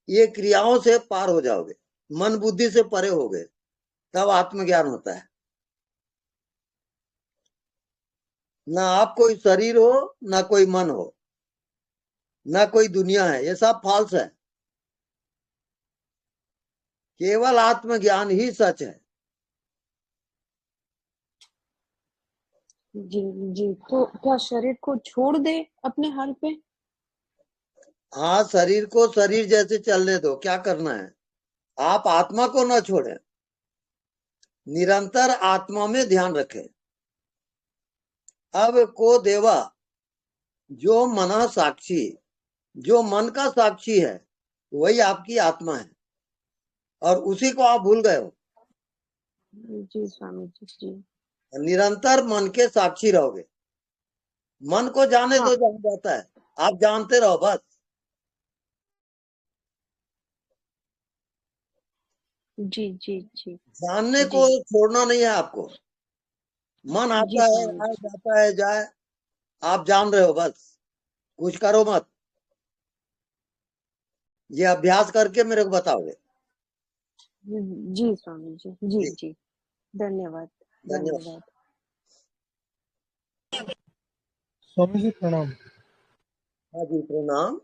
ये क्रियाओं से पार हो जाओगे, मन बुद्धि से परे हो गए, तब आत्मज्ञान होता है। ना आप कोई शरीर हो, ना कोई मन हो, ना कोई दुनिया है, ये सब फॉल्स है। केवल आत्मज्ञान ही सच है। जी जी। तो क्या शरीर को छोड़ दे अपने हाल पे? हाँ, शरीर को शरीर जैसे चलने दो, क्या करना है, आप आत्मा को ना छोड़ें, निरंतर आत्मा में ध्यान रखें। अब को देवा, जो मना साक्षी, जो मन का साक्षी है, वही आपकी आत्मा है, और उसी को आप भूल गए हो। जी स्वामी जी जी। निरंतर मन के साक्षी रहोगे, मन को जाने हाँ। तो जान जाता है, आप जानते रहो बस। जी जी जी। जानने को छोड़ना नहीं है आपको। मन आता है, आए, जाता है, जाए, आप जान रहे हो बस, कुछ करो मत। ये अभ्यास करके मेरे को बताओगे। जी स्वामी जी जी जी। धन्यवाद धन्यवाद। स्वामी जी प्रणाम। हाँ जी प्रणाम।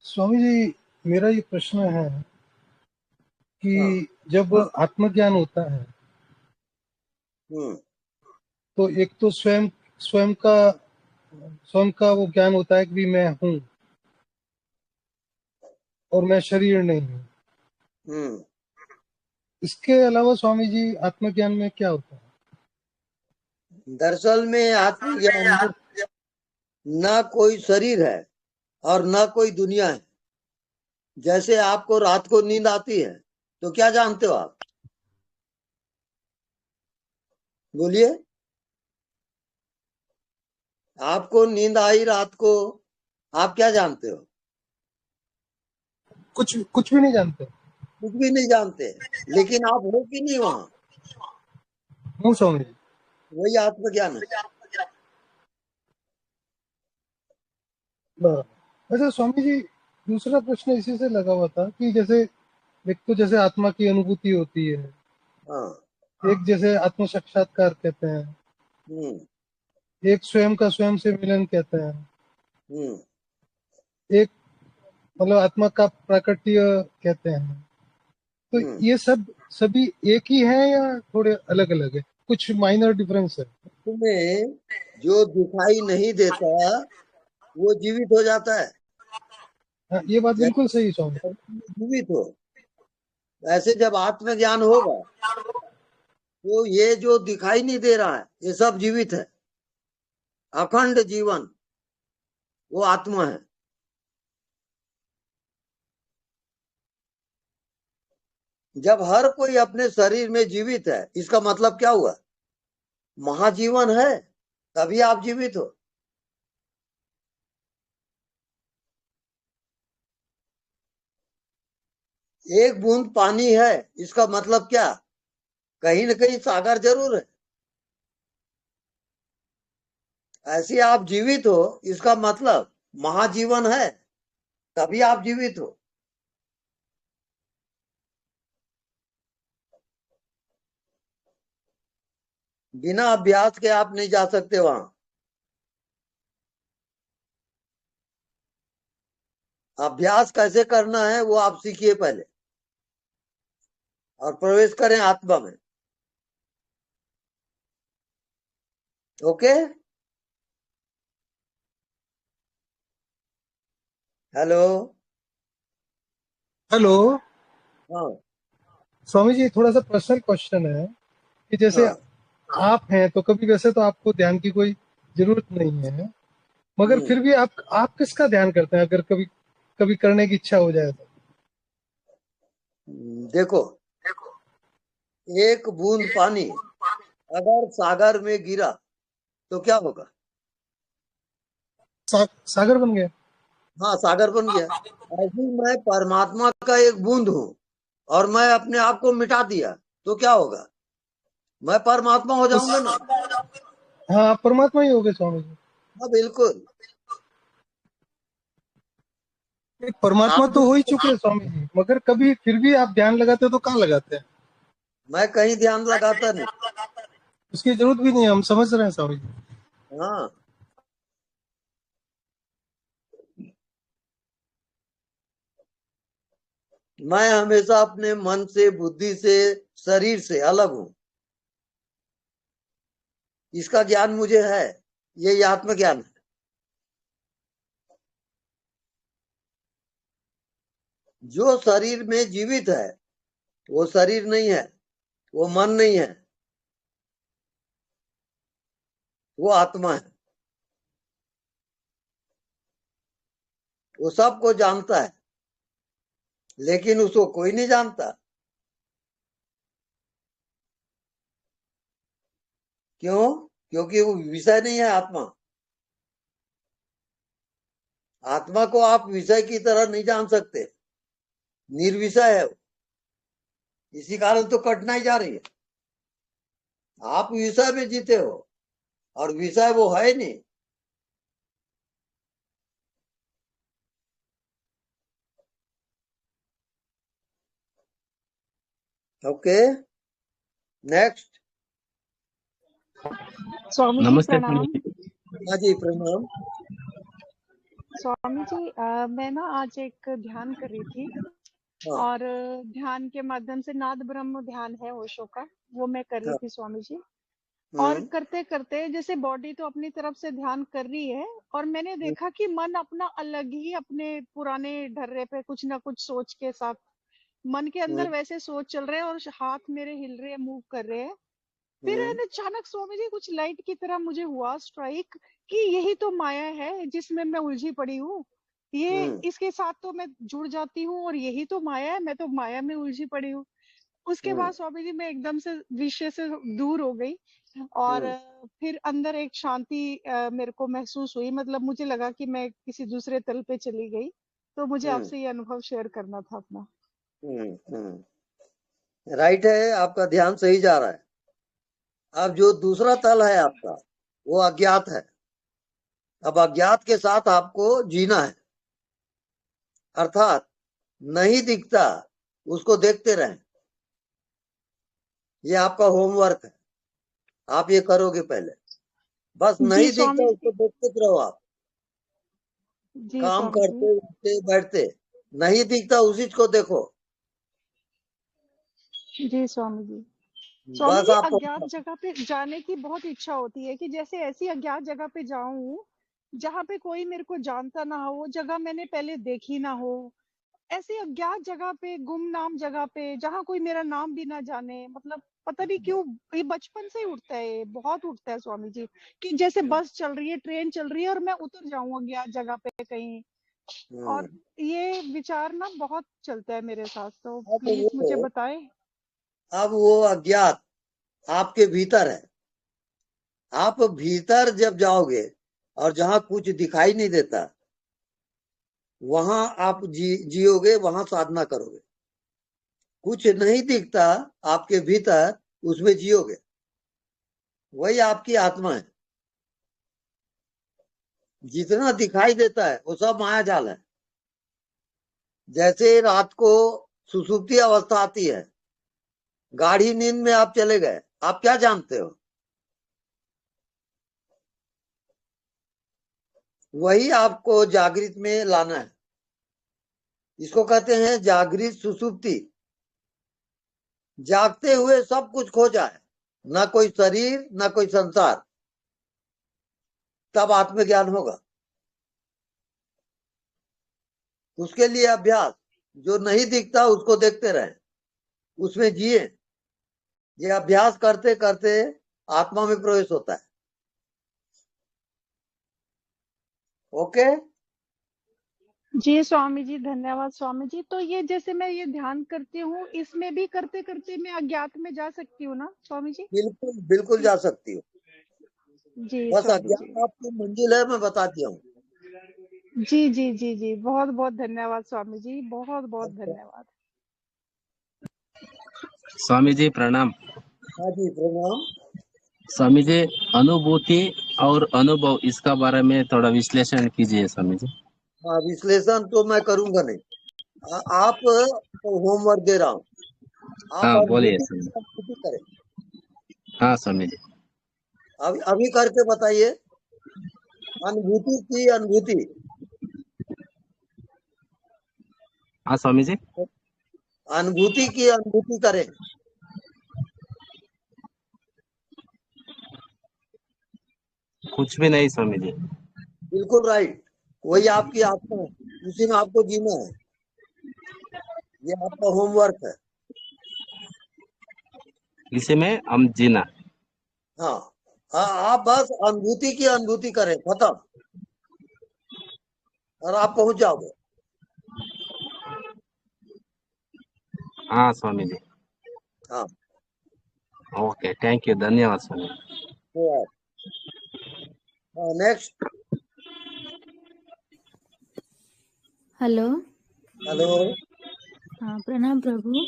स्वामी जी, मेरा ये प्रश्न है कि जब आत्मज्ञान होता है तो एक तो स्वयं का वो ज्ञान होता है कि भी मैं हूँ और मैं शरीर नहीं हूँ। इसके अलावा स्वामी जी आत्मज्ञान में क्या होता है? दरअसल में आत्मज्ञान में ना कोई शरीर है और ना कोई दुनिया है। जैसे आपको रात को नींद आती है तो क्या जानते हो आप, बोलिए। आपको नींद आई रात को, आप क्या जानते हो? कुछ भी नहीं जानते। कुछ भी नहीं जानते, लेकिन आप हो कि नहीं वहां? हूँ स्वामी जी। वही आत्मज्ञान है। अच्छा स्वामी जी, दूसरा प्रश्न इसी से लगा हुआ था कि जैसे एक तो जैसे आत्मा की अनुभूति होती है, हाँ। एक जैसे आत्म साक्षात्कार कहते हैं, एक स्वयं का स्वयं से मिलन कहते हैं, एक मतलब आत्मा का प्राकट्य कहते हैं। तो ये सब सभी एक ही है या थोड़े अलग अलग है? कुछ माइनर डिफरेंस है? तुम्हें जो दिखाई नहीं देता वो जीवित हो जाता है। हाँ, ये बात बिल्कुल सही स्वामी। जीवित हो, ऐसे जब आत्मज्ञान होगा तो ये जो दिखाई नहीं दे रहा है ये सब जीवित है। अखंड जीवन वो आत्मा है। जब हर कोई अपने शरीर में जीवित है, इसका मतलब क्या हुआ? महाजीवन है, तभी आप जीवित हो। एक बूंद पानी है, इसका मतलब क्या? कहीं न कहीं सागर जरूर है। ऐसे आप जीवित हो, इसका मतलब महाजीवन है, तभी आप जीवित हो। बिना अभ्यास के आप नहीं जा सकते वहां। अभ्यास कैसे करना है वो आप सीखिए पहले, और प्रवेश करें आत्मा में। Okay, hello hello. हाँ स्वामी जी, थोड़ा सा पर्सनल क्वेश्चन है कि जैसे हाँ आप हैं तो कभी, वैसे तो आपको ध्यान की कोई जरूरत नहीं है, मगर फिर भी आप किसका ध्यान करते हैं अगर कभी कभी करने की इच्छा हो जाए तो? देखो, एक बूंद पानी अगर सागर में गिरा तो क्या होगा? सागर बन गया। हाँ, सागर बन गया। ऐसे ही मैं परमात्मा का एक बूंद हूँ और मैं अपने आप को मिटा दिया तो क्या होगा? मैं परमात्मा हो जाऊंगा ना। हाँ, आप परमात्मा ही हो गए स्वामी जी। हाँ बिल्कुल। एक परमात्मा तो हो ही चुके हैं स्वामी जी, मगर कभी फिर भी आप ध्यान लगाते हो तो कहाँ लगाते हैं? मैं कहीं ध्यान लगाता नहीं। उसकी जरूरत भी नहीं है, हम समझ रहे हैं स्वामी जी। हाँ, मैं हमेशा अपने मन से, बुद्धि से, शरीर से अलग हूं। इसका ज्ञान मुझे है, यही आत्मज्ञान है। जो शरीर में जीवित है वो शरीर नहीं है, वो मन नहीं है, वो आत्मा है। वो सबको जानता है, लेकिन उसको कोई नहीं जानता। क्यों? क्योंकि वो विषय नहीं है आत्मा। आत्मा को आप विषय की तरह नहीं जान सकते, निर्विषय है वो। इसी कारण तो कठिनाई जा रही है। आप विषय में जीते हो और विषय वो है नहीं। Okay, next. स्वामी जी नमस्ते प्रणाम। हाँ जी प्रणाम। स्वामी जी मैं ना आज एक ध्यान कर रही थी हाँ और ध्यान के माध्यम से नाद ब्रह्म ध्यान है ओशो का, वो मैं कर रही हाँ थी स्वामी जी। और करते करते जैसे बॉडी तो अपनी तरफ से ध्यान कर रही है और मैंने देखा कि मन अपना अलग ही अपने पुराने ढर्रे पे कुछ ना कुछ सोच के साथ मन के अंदर वैसे सोच चल रहे हैं और हाथ मेरे हिल रहे हैं, मूव कर रहे हैं। फिर अचानक स्वामी जी कुछ लाइट की तरह मुझे हुआ स्ट्राइक कि यही तो माया है जिसमें मैं उलझी पड़ी हूँ। ये इसके साथ तो मैं जुड़ जाती हूँ और यही तो माया है, मैं तो माया में उलझी पड़ी हूँ। उसके बाद स्वामी जी मैं एकदम से विषय से दूर हो गई और फिर अंदर एक शांति मेरे को महसूस हुई। मतलब मुझे लगा कि मैं किसी दूसरे तल पे चली गई। तो मुझे आपसे ये अनुभव शेयर करना था अपना। राइट है, आपका ध्यान सही जा रहा है। अब जो दूसरा तल है आपका वो अज्ञात है। अब अज्ञात के साथ आपको जीना है, अर्थात नहीं दिखता उसको देखते रहें। ये आपका होमवर्क है, आप ये करोगे पहले। बस नहीं जी दिखता स्वामी उसको देखते रहो आप, जी काम स्वामी करते जी उठते बैठते, नहीं दिखता उसी को देखो, जी स्वामी जी। स्वामी बस जी आपको। अज्ञात जगह पे जाने की बहुत इच्छा होती है कि जैसे ऐसी अज्ञात जगह पे जाऊं जहाँ पे कोई मेरे को जानता ना हो, वो जगह मैंने पहले देखी ना हो, ऐसी अज्ञात जगह पे, गुमनाम जगह पे जहाँ कोई मेरा नाम भी ना जाने, मतलब पता नहीं क्यों ये बचपन से ही उठता है, ये बहुत उठता है स्वामी जी कि जैसे बस चल रही है, ट्रेन चल रही है और मैं उतर जाऊं अज्ञात जगह पे कहीं, और ये विचार ना बहुत चलता है मेरे साथ, तो प्लीज मुझे बताएं। अब वो अज्ञात आपके भीतर है, आप भीतर जब जाओगे और जहां कुछ दिखाई नहीं देता वहां आप जियोगे, वहां साधना करोगे। कुछ नहीं दिखता आपके भीतर, उसमें जियोगे, वही आपकी आत्मा है। जितना दिखाई देता है वो सब माया जाल है। जैसे रात को सुसुप्ति अवस्था आती है, गाढ़ी नींद में आप चले गए, आप क्या जानते हो? वही आपको जागृत में लाना है। इसको कहते हैं जागृत सुसुप्ति। जागते हुए सब कुछ खो जाए, ना कोई शरीर ना कोई संसार, तब आत्मज्ञान होगा। उसके लिए अभ्यास, जो नहीं दिखता उसको देखते रहे, उसमें जिए। ये अभ्यास करते करते आत्मा में प्रवेश होता है। ओके जी स्वामी जी, धन्यवाद स्वामी जी। तो ये जैसे मैं ये ध्यान करती हूँ, इसमें भी करते करते मैं अज्ञात में जा सकती हूँ ना स्वामी जी? बिल्कुल बिल्कुल जा सकती हो। जी बस स्वामी अज्ञान जी। आपकी मंजिल है, मैं बता दिया हूँ। जी जी जी जी, बहुत बहुत धन्यवाद स्वामी जी, बहुत बहुत धन्यवाद। स्वामी जी प्रणाम। हाँ जी प्रणाम। स्वामी जी अनुभूति और अनुभव, इसका बारे में थोड़ा विश्लेषण कीजिए स्वामी जी। हाँ, विश्लेषण तो मैं करूंगा नहीं, आप होमवर्क दे रहा हूँ, आप हाँ बोलिए अनुभूति करें। हाँ स्वामी जी। अभी करके बताइए, अनुभूति की अनुभूति। हाँ स्वामी जी। अनुभूति की अनुभूति करें। कुछ भी नहीं स्वामी जी। बिल्कुल राइट, वही आपकी आत्मा है, उसी में आपको जीना है। ये आपका होमवर्क है। इसी में हम जीना। हाँ, आप बस अनुभूति की अनुभूति करें, खत्म, और आप पहुंच जाओगे। हाँ स्वामी जी। हाँ ओके, थैंक यू, धन्यवाद स्वामी। नेक्स्ट। हेलो। हेलो। हाँ प्रणाम प्रभु।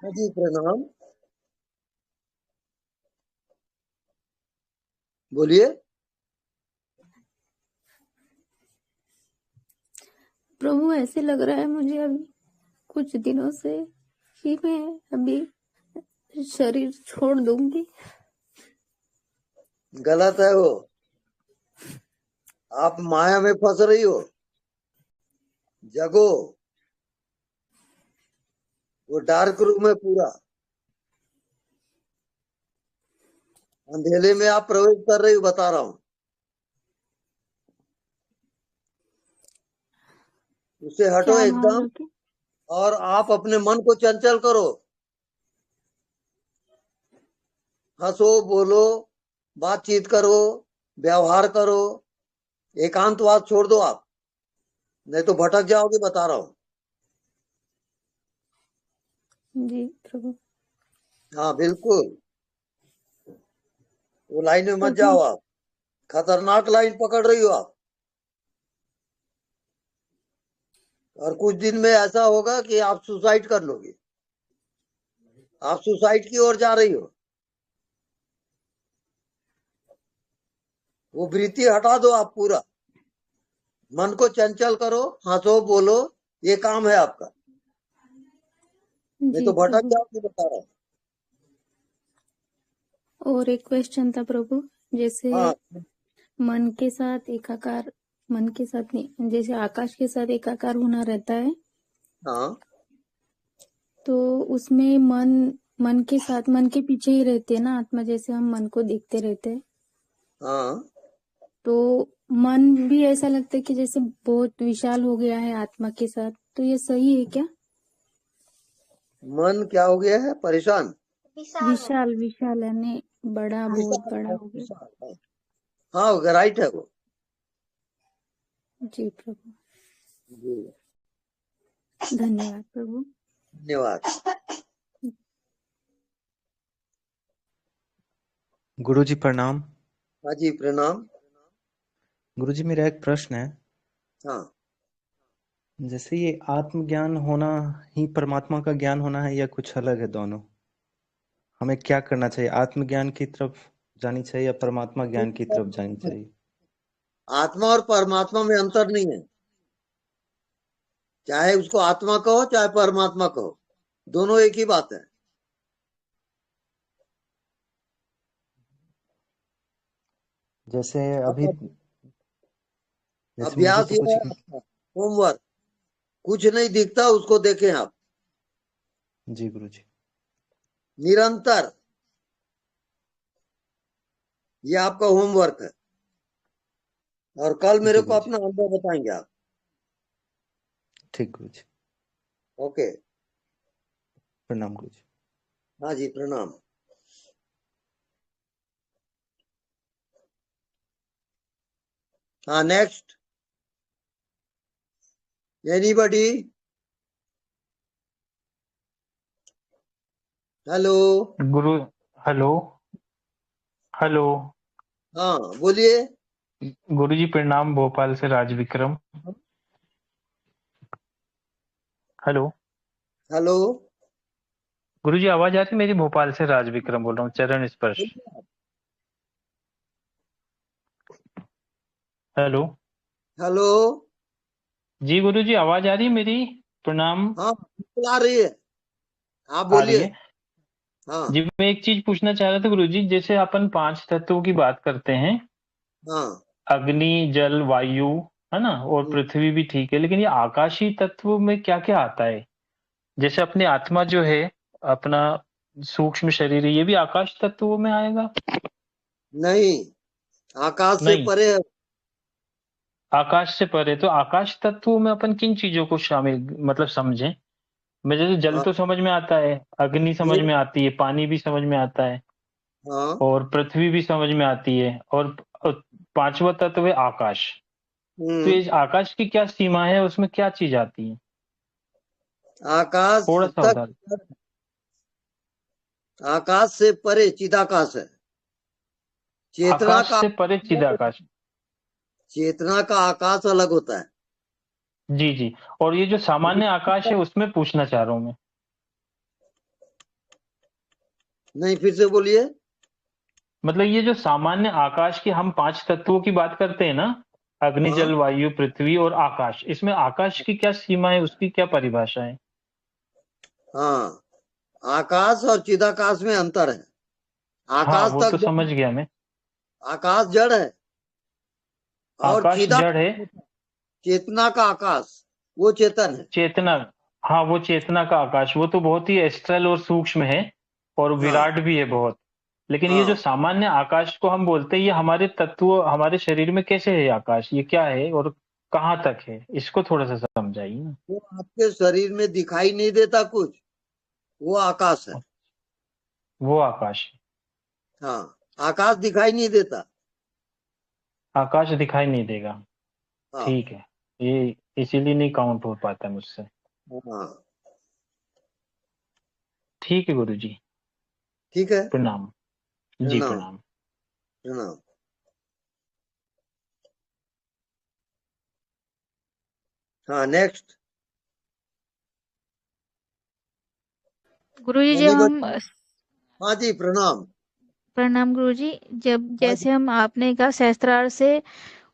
हाँ जी प्रणाम, बोलिए। प्रभु ऐसे लग रहा है मुझे अभी कुछ दिनों से कि मैं अभी शरीर छोड़ दूंगी। गलत है वो, आप माया में फंस रही हो। जगो, वो डार्क रूम है पूरा, अंधेरे में आप प्रवेश कर रही हो, बता रहा हूं। उससे हटो एकदम, और आप अपने मन को चंचल करो, हंसो, बोलो, बातचीत करो, व्यवहार करो, एकांतवाद छोड़ दो आप, नहीं तो भटक जाओगे, बता रहा हूं। जी प्रभु। हाँ बिल्कुल, वो लाइन में मत जाओ आप, खतरनाक लाइन पकड़ रही हो आप। और कुछ दिन में ऐसा होगा कि आप सुसाइड कर लोगे, आप सुसाइड की ओर जा रही हो। वो वृत्ति हटा दो आप पूरा, मन को चंचल करो, हंसो, बोलो, ये काम है आपका, नहीं तो भटक जाओगे, बता रहा हूं। और एक क्वेश्चन था प्रभु, जैसे हाँ मन के साथ एकाकार, मन के साथ नहीं, जैसे आकाश के साथ एकाकार होना रहता है, हाँ तो उसमें मन के साथ, मन के पीछे ही रहते हैं ना आत्मा, जैसे हम मन को देखते रहते हैं, हाँ तो मन भी ऐसा लगता है कि जैसे बहुत विशाल हो गया है आत्मा के साथ, तो ये सही है क्या? मन क्या हो गया है? परेशान? विशाल विशाल यानी बड़ा, बहुत बड़ा हो गया। विशाल, हाँ राइट है वो। जी प्रभु, जी धन्यवाद प्रभु। धन्यवाद। गुरुजी प्रणाम। हाँ जी प्रणाम। गुरुजी मेरा एक प्रश्न है। हाँ जैसे ये आत्मज्ञान होना ही परमात्मा का ज्ञान होना है या कुछ अलग है दोनों? हमें क्या करना चाहिए? आत्मज्ञान की तरफ जानी चाहिए या परमात्मा ज्ञान की तरफ जानी चाहिए? आत्मा और परमात्मा में अंतर नहीं है, चाहे उसको आत्मा कहो चाहे परमात्मा कहो, दोनों एक ही बात है। जैसे अभी अभ्यास तो ये है कुछ आपका, होमवर्क। कुछ नहीं दिखता उसको देखें आप जी गुरुजी। निरंतर, ये आपका होमवर्क है। और कल मेरे जी को अपना अनुभव बताएंगे आप। ठीक गुरुजी। ओके प्रणाम गुरुजी। हाँ जी प्रणाम। हाँ नेक्स्ट एनीबॉडी? हेलो गुरु, हेलो हेलो। हाँ बोलिए। गुरुजी प्रणाम, भोपाल से राज विक्रम। हेलो हेलो गुरुजी, आवाज आती मेरी? भोपाल से राज विक्रम बोल रहा हूँ, चरण स्पर्श। हेलो हेलो जी गुरुजी, आवाज आ रही है मेरी? प्रणाम। हाँ बिल्कुल आ रही है, आप आ रही बोलिए। है हाँ जी। मैं एक चीज पूछना चाह रहा था गुरुजी, जैसे अपन 5 तत्वों की बात करते हैं, हाँ अग्नि जल वायु, है ना, और पृथ्वी भी ठीक है, लेकिन ये आकाशीय तत्व में क्या क्या आता है? जैसे अपनी आत्मा जो है, अपना सूक्ष्म शरीर है, ये भी आकाश तत्वों में आएगा? नहीं, आकाश से नहीं, परे है। आकाश से परे। तो आकाश तत्वों में अपन किन चीजों को शामिल, मतलब समझें? मैं जैसे जल हाँ तो समझ में आता है, अग्नि समझ में आती है, पानी भी समझ में आता है, हाँ और पृथ्वी भी समझ में आती है, और 5वां तत्व है आकाश। तो ये आकाश की क्या सीमा है, उसमें क्या चीज आती है? आकाश थोड़ा सा तक, बता। आकाश से परे चिदाकाश है। चेतना आकाश का, से परे चिदाकाश। चेतना का आकाश अलग होता है। जी जी। और ये जो सामान्य आकाश है उसमें पूछना चाह रहा हूं मैं। नहीं फिर से बोलिए। मतलब ये जो सामान्य आकाश की हम 5 तत्वों की बात करते हैं ना, अग्नि हाँ जल वायु पृथ्वी और आकाश, इसमें आकाश की क्या सीमा है, उसकी क्या परिभाषा है? हाँ आकाश और चिदाकाश में अंतर है। हाँ आकाश वो तक तो समझ गया मैं। आकाश जड़ है, और आकाश जड़ है, चेतना का आकाश वो चेतन है। चेतना। हाँ वो चेतना का आकाश, वो तो बहुत ही एस्ट्रल और सूक्ष्म है, और हाँ विराट भी है बहुत। लेकिन ये जो हाँ सामान्य आकाश को हम बोलते हैं, ये हमारे तत्व, हमारे शरीर में कैसे है आकाश, ये क्या है और कहाँ तक है, इसको थोड़ा सा समझाइए ना। वो आपके शरीर में दिखाई नहीं देता कुछ, वो आकाश है। वो आकाश है। हाँ आकाश दिखाई नहीं देता। आकाश दिखाई नहीं देगा, हाँ ठीक है। ये इसीलिए नहीं काउंट हो पाता मुझसे। हाँ ठीक है गुरु जी, ठीक है। प्रणाम जी। प्रणाम प्रणाम। प्रणाम। हाँ नेक्स्ट गुरुजी, जब हम हाँ जी प्रणाम। प्रणाम गुरुजी, जब हाँ जैसे जी हम, आपने कहा सहस्त्रार से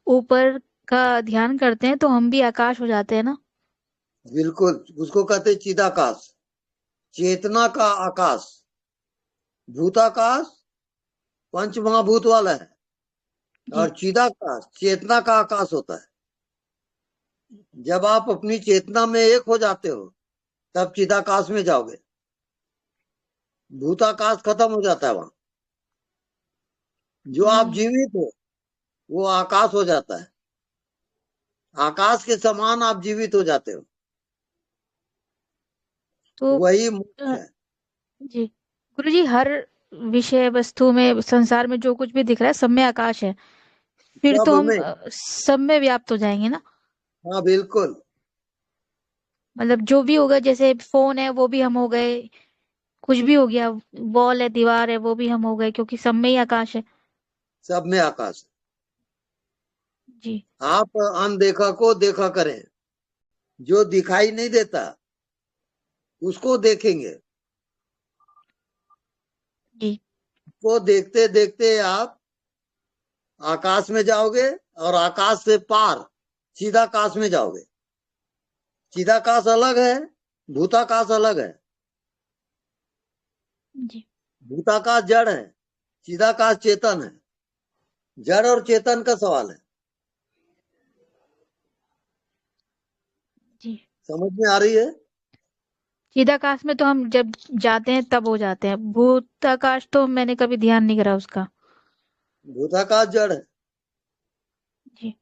ऊपर का ध्यान करते हैं तो हम भी आकाश हो जाते हैं ना? बिल्कुल, उसको कहते चिदाकाश, चेतना का आकाश। भूताकाश पंच महाभूत वाला है, और चिदाकाश चेतना का आकाश होता है। जब आप अपनी चेतना में एक हो जाते हो तब चिदाकाश में जाओगे, भूताकाश खत्म हो जाता है वहां। जो आप जीवित हो वो आकाश हो जाता है, आकाश के समान आप जीवित हो जाते हो, तो वही मोक्ष है। जी गुरुजी, हर विषय वस्तु में संसार में जो कुछ भी दिख रहा है सब में आकाश है, फिर सब तो हम में, सब में व्याप्त हो जाएंगे ना। हाँ बिल्कुल। मतलब जो भी होगा, जैसे फोन है वो भी हम हो गए, कुछ भी हो गया, वॉल है, दीवार है, वो भी हम हो गए, क्योंकि सब में ही आकाश है। सब में आकाश है। जी आप अनदेखा को देखा करें, जो दिखाई नहीं देता उसको देखेंगे। जी वो देखते देखते आप आकाश में जाओगे, और आकाश से पार चिदाकाश में जाओगे। चिदाकाश अलग है, भूताकाश अलग है। जी भूताकाश जड़ है, चिदाकाश चेतन है। जड़ और चेतन का सवाल है। जी समझ में आ रही है? चिदाकाश में तो हम जब जाते हैं तब हो जाते हैं, भूताकाश तो मैंने कभी ध्यान नहीं करा उसका। भूताकाश जड़ है, जी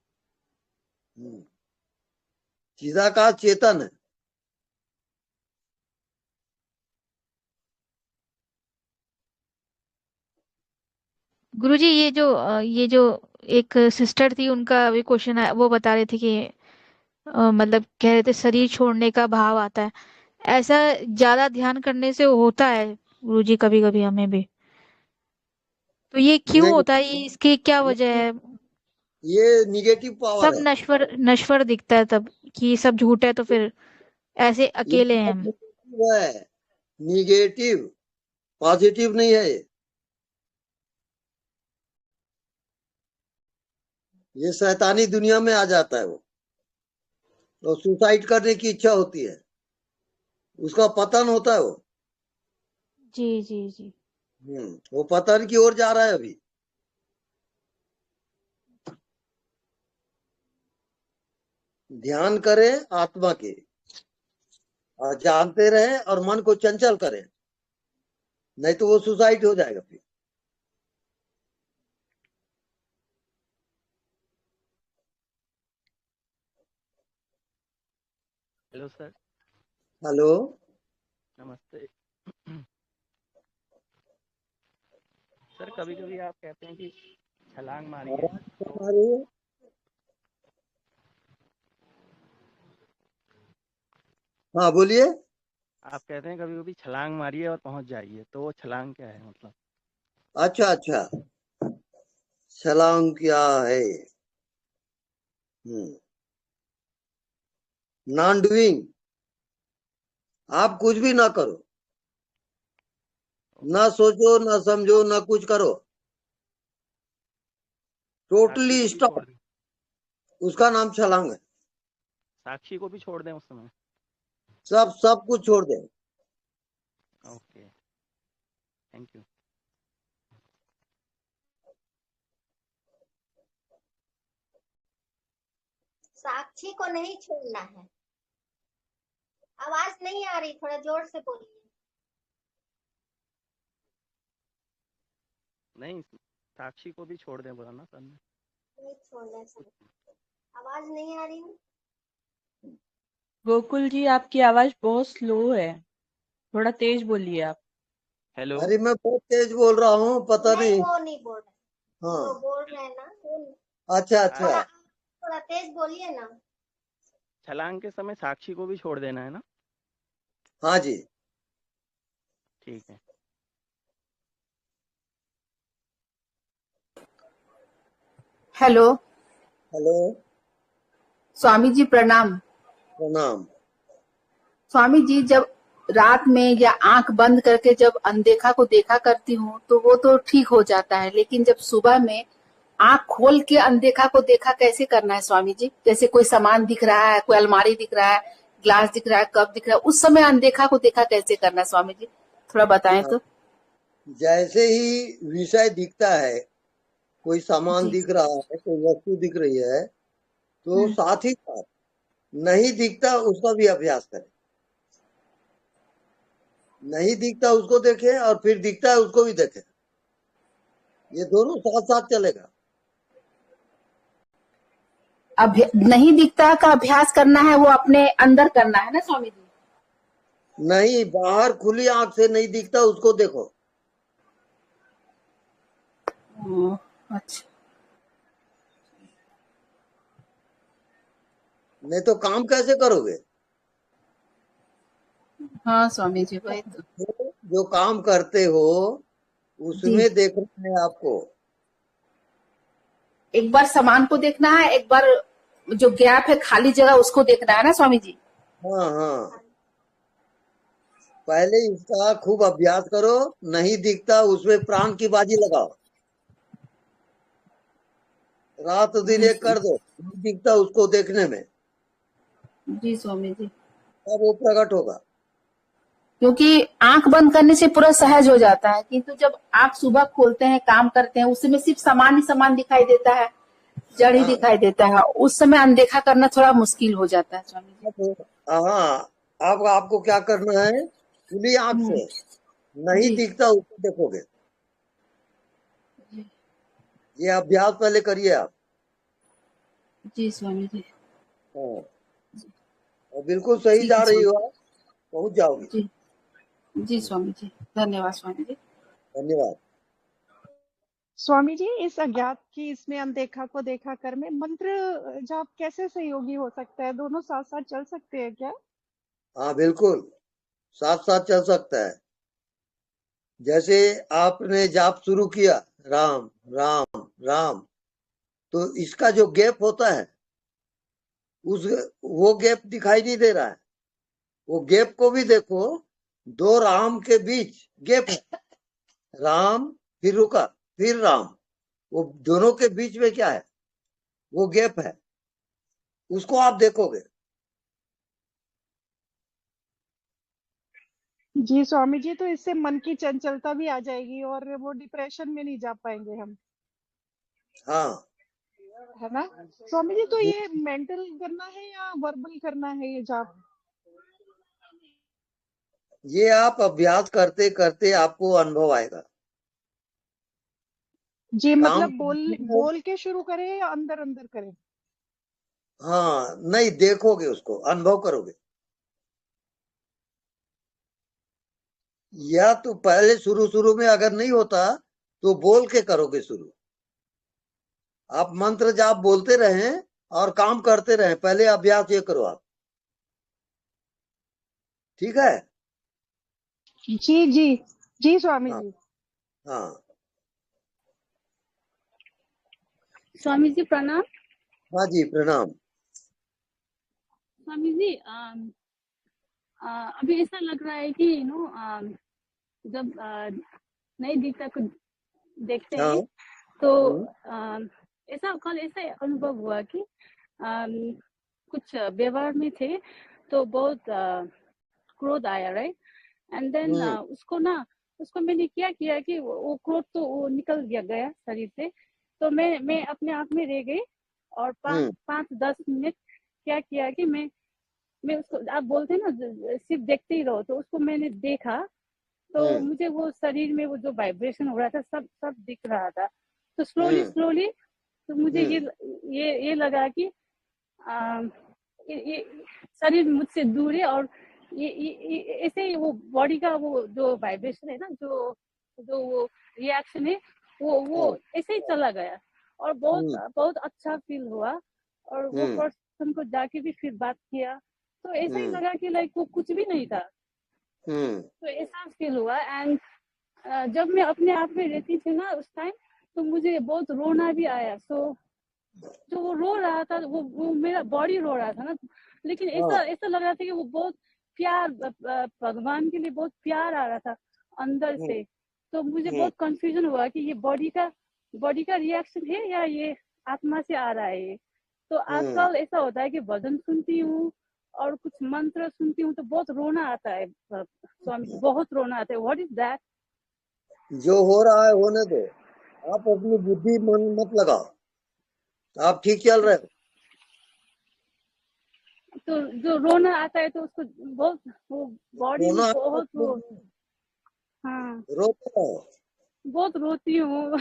चिदाकाश चेतन है। गुरुजी, ये जो एक सिस्टर थी, उनका भी क्वेश्चन है, वो बता रहे थे कि मतलब कह रहे थे शरीर छोड़ने का भाव आता है, ऐसा ज्यादा ध्यान करने से होता है गुरुजी कभी कभी हमें भी, तो ये क्यों नहीं, होता है, ये इसकी क्या वजह है? ये निगेटिव पावर सब है। नश्वर नश्वर दिखता है तब कि सब झूठ है, तो फिर ऐसे ये अकेले हैं हम। निगेटिव है, निगेटिव, पॉजिटिव नहीं है। ये शैतानी दुनिया में आ जाता है वो, तो सुसाइड करने की इच्छा होती है, उसका पतन होता है वो। जी जी जी वो पतन की ओर जा रहा है अभी। ध्यान करें आत्मा के, और जानते रहे, और मन को चंचल करें, नहीं तो वो सुसाइड हो जाएगा फिर। Hello sir. हेलो, नमस्ते सर। कभी कभी आप कहते हैं कि छलांग मारिए, तो हाँ बोलिए। आप कहते हैं कभी कभी छलांग मारिए और पहुंच जाइए, तो वो छलांग क्या है मतलब? अच्छा अच्छा, छलांग क्या है? नॉन डूइंग, आप कुछ भी ना करो, ना सोचो, ना समझो, ना कुछ करो, टोटली स्टॉप, उसका नाम छलांग है। साक्षी को भी छोड़ दें उस समय? सब कुछ छोड़ दें। Okay, thank you. साक्षी को नहीं छोड़ना है। आवाज नहीं आ रही, थोड़ा जोर से बोलिए। नहीं, साक्षी को भी छोड़ दें बोला ना सर ने। नहीं छोड़ना है, आवाज नहीं आ रही है। गोकुल जी, आपकी आवाज बहुत स्लो है, थोड़ा तेज बोलिए आप। हेलो। अरे मैं बहुत तेज बोल रहा हूँ, पता नहीं। वो नहीं बोल रहे। हाँ, वो बोल रहे हैं ना। अच्छा अच्छा, थोड़ा तेज बोलिए ना। छलांग के समय साक्षी को भी छोड़ देना है ना? हाँ जी, ठीक है। हेलो। हेलो, स्वामी जी प्रणाम। प्रणाम। स्वामी जी, जब रात में या आंख बंद करके जब अनदेखा को देखा करती हूँ तो वो तो ठीक हो जाता है, लेकिन जब सुबह में आंख खोल के अनदेखा को देखा कैसे करना है स्वामी जी? जैसे कोई सामान दिख रहा है, कोई अलमारी दिख रहा है, ग्लास दिख रहा है, कप दिख रहा है, उस समय अनदेखा को देखा कैसे करना है स्वामी जी? थोड़ा बताएं तो। जैसे ही विषय दिखता है, कोई सामान जी दिख रहा है, कोई वस्तु दिख रही है, तो साथ ही साथ नहीं दिखता उसका भी अभ्यास करें। नहीं दिखता उसको देखें और फिर दिखता है उसको भी देखें। ये दोनों साथ साथ चलेगा। नहीं दिखता का अभ्यास करना है, वो अपने अंदर करना है ना स्वामी जी? नहीं, बाहर खुली आंख से नहीं दिखता उसको देखो। अच्छा। नहीं तो काम कैसे करोगे? हाँ स्वामी जी, वही तो। जो काम करते हो उसमें देखना है आपको। एक बार सामान को देखना है, एक बार जो गैप है, खाली जगह, उसको देखना है ना स्वामी जी? हाँ हाँ, पहले इसका खूब अभ्यास करो। नहीं दिखता उसमें प्राण की बाजी लगाओ, रात दिन एक कर दो। नहीं दिखता उसको देखने में। जी स्वामी जी। तब वो प्रकट होगा। क्योंकि आंख बंद करने से पूरा सहज हो जाता है, किंतु जब आंख सुबह खोलते हैं, काम करते हैं, उस समय सिर्फ सामान ही सामान दिखाई देता है, जड़ ही दिखाई देता है। उस समय अनदेखा करना थोड़ा मुश्किल हो जाता है स्वामी जी। हाँ, अब आपको क्या करना है? खुली आंख से नहीं दिखता उसको देखोगे। ये अभ्यास पहले करिए आप। जी स्वामी जी। हाँ, और बिल्कुल सही जा रही हो आप, पहुंच जाओगी। जी जी स्वामी जी, धन्यवाद स्वामी जी। धन्यवाद। स्वामी जी, इस अज्ञात की इसमें अनदेखा को देखा कर में मंत्र जाप कैसे सहयोगी हो सकता है? दोनों साथ साथ चल सकते हैं क्या? हाँ बिल्कुल, साथ साथ चल सकता है। जैसे आपने जाप शुरू किया राम राम राम, तो इसका जो गैप होता है वो गैप दिखाई नहीं दे रहा है। वो गैप को भी देखो, दो राम के बीच गैप है। राम फिर रुका, फिर राम, वो दोनों के बीच में क्या है? वो गैप है, उसको आप देखोगे। जी स्वामी जी, तो इससे मन की चंचलता भी आ जाएगी और वो डिप्रेशन में नहीं जा पाएंगे हम। हाँ, है ना स्वामी जी? तो ये मेंटल करना है या वर्बल करना है ये जाप? ये आप अभ्यास करते करते आपको अनुभव आएगा। जी, मतलब बोल के शुरू करें या अंदर अंदर करें? हाँ, नहीं, देखोगे उसको, अनुभव करोगे। या तो पहले शुरू में अगर नहीं होता तो बोल के करोगे शुरू। आप मंत्र जाप बोलते रहें और काम करते रहें। पहले अभ्यास ये करो आप, ठीक है? जी जी जी स्वामी जी। हाँ स्वामी जी प्रणाम। हाँ जी प्रणाम। स्वामी जी, अभी ऐसा लग रहा है कि जब नई दिशा को देखते हैं तो ऐसा कल ऐसा अनुभव हुआ कि कुछ व्यवहार में थे तो बहुत क्रोध आया, राइट? एंड देन उसको मैंने क्या किया कि वो क्रोध तो वो निकल गया शरीर से। तो मैं अपने आप में रह गई और 5-10 मिनट क्या किया कि मैं उसको, आप बोलते हैं ना सिर्फ देखते ही रहो, तो उसको मैंने देखा तो मुझे वो शरीर में वो जो वाइब्रेशन हो रहा था सब दिख रहा था। तो स्लोली तो मुझे ये लगा कि ये शरीर मुझसे दूर है और ये ऐसे ही वो बॉडी का वो जो वाइब्रेशन है ना, जो वो रिएक्शन है वो ऐसे ही चला गया और बहुत अच्छा फील हुआ। और वो पर्सन को जाके भी फिर बात किया तो ऐसा ही लगा कि लाइक वो कुछ भी नहीं था। तो ऐसा फील हुआ। एंड जब मैं अपने आप में रहती थी ना उस टाइम, तो मुझे बहुत रोना भी आया। तो जो वो रो रहा था वो मेरा बॉडी रो रहा था ना, लेकिन ऐसा लग रहा था कि वो बहुत प्यार, भगवान के लिए बहुत प्यार आ रहा था अंदर से। तो मुझे बहुत कंफ्यूजन हुआ कि ये बॉडी का रिएक्शन है या ये आत्मा से आ रहा है। तो आजकल ऐसा होता है कि भजन सुनती हूँ और कुछ मंत्र सुनती हूँ तो बहुत रोना आता है स्वामी, बहुत रोना आता है। What is that? जो हो रहा है होने दो, आप अपनी बुद्धि मन मत लगाओ, आप ठीक चल रहे हो। तो जो रोना आता है तो उसको बहुत वो बॉडी में रोना बहुत वो, हाँ रोते रहो। बहुत रोती हूँ।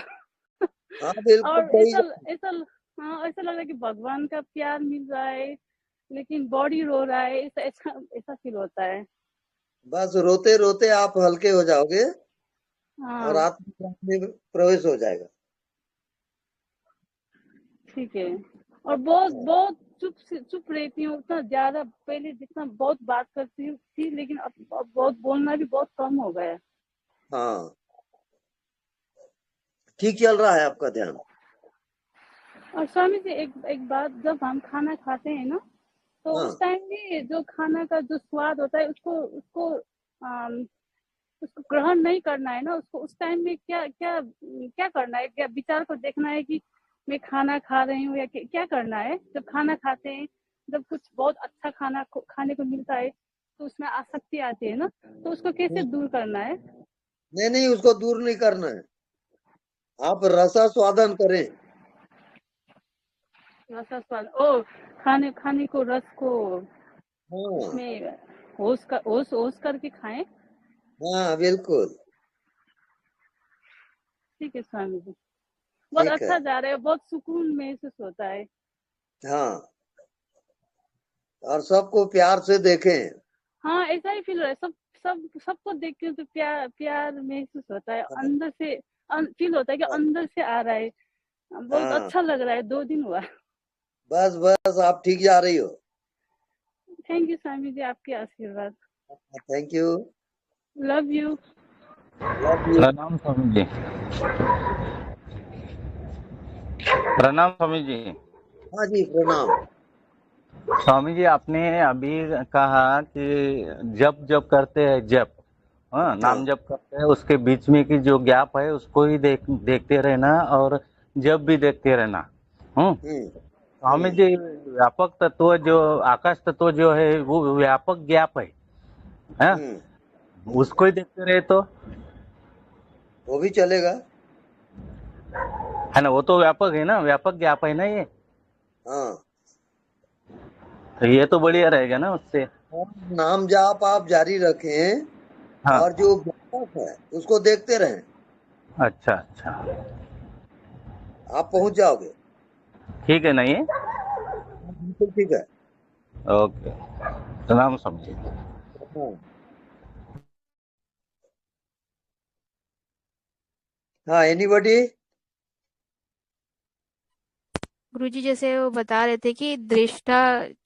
हाँ बिल्कुल और सही ऐसा है। ऐसा हाँ ऐसा लग रहा है कि भगवान का प्यार मिल रहा है लेकिन बॉडी रो रहा है, ऐसा ऐसा ऐसा फील होता है। बस रोते रोते आप हल्के हो जाओगे और हाँ आत्म में प्रवेश हो जाएगा। ठीक है। और बहुत बहुत चुप रहती हूँ, उतना ज्यादा पहले जितना बहुत बात करती थी लेकिन अब बहुत बोलना भी बहुत कम हो गया है। हाँ ठीक चल रहा है आपका ध्यान। और स्वामी जी एक बात, जब हम खाना खाते हैं ना तो हाँ उस टाइम में जो खाना का जो स्वाद होता है उसको उसको उसको ग्रहण नहीं करना है ना, उसको उस टाइम में क्या क्या क्या करना है, क्या विचार को देखना है कि मैं खाना खा रही हूँ या क्या करना है। जब खाना खाते हैं, जब कुछ बहुत अच्छा खाना खाने को मिलता है तो उसमें आसक्ति आती है ना, तो उसको कैसे दूर करना है? नहीं उसको दूर नहीं करना है, आप रसा स्वादन करें। रसा स्वाद, ओ खाने खाने को रस को हाँ उसमें होश करके खाएं। हाँ बिल्कुल ठीक है स्वामी जी, बहुत ठीक है। अच्छा जा रहा है, बहुत सुकून महसूस होता है। हाँ और सबको प्यार से देखें। हाँ ऐसा ही फील हो रहा है, सबको देख के तो प्यार प्यार महसूस होता है, अंदर से फील होता है कि अंदर से आ रहा है, बहुत हाँ अच्छा लग रहा है। 2 दिन हुआ। बस बस आप ठीक जा रही हो। थैंक यू स्वामी जी, आपके आशीर्वाद। Thank you. Love you. Love you. प्रणाम स्वामी जी। प्रणाम स्वामी जी। हाँ जी प्रणाम। स्वामी जी आपने अभी कहा कि जप जप करते हैं, जप हाँ नाम जप करते हैं, उसके बीच में की जो गैप है उसको ही देखते रहना और जप भी देखते रहना। स्वामी जी व्यापक तत्व जो आकाश तत्व जो है वो व्यापक गैप है उसको ही देखते रहे तो वो भी चलेगा, है ना, वो तो व्यापक है ना, व्यापक गैप है ना ये। हाँ तो ये तो बढ़िया रहेगा ना उससे। नाम जाप आप जारी रखें। हाँ। और जो व्यापक है उसको देखते रहें। अच्छा अच्छा आप पहुंच जाओगे। ठीक है ना ये? बिल्कुल ठीक है। ओके प्रणाम स्वामी जी। हाँ एनीबॉडी? गुरुजी जैसे वो बता रहे थे कि दृष्टा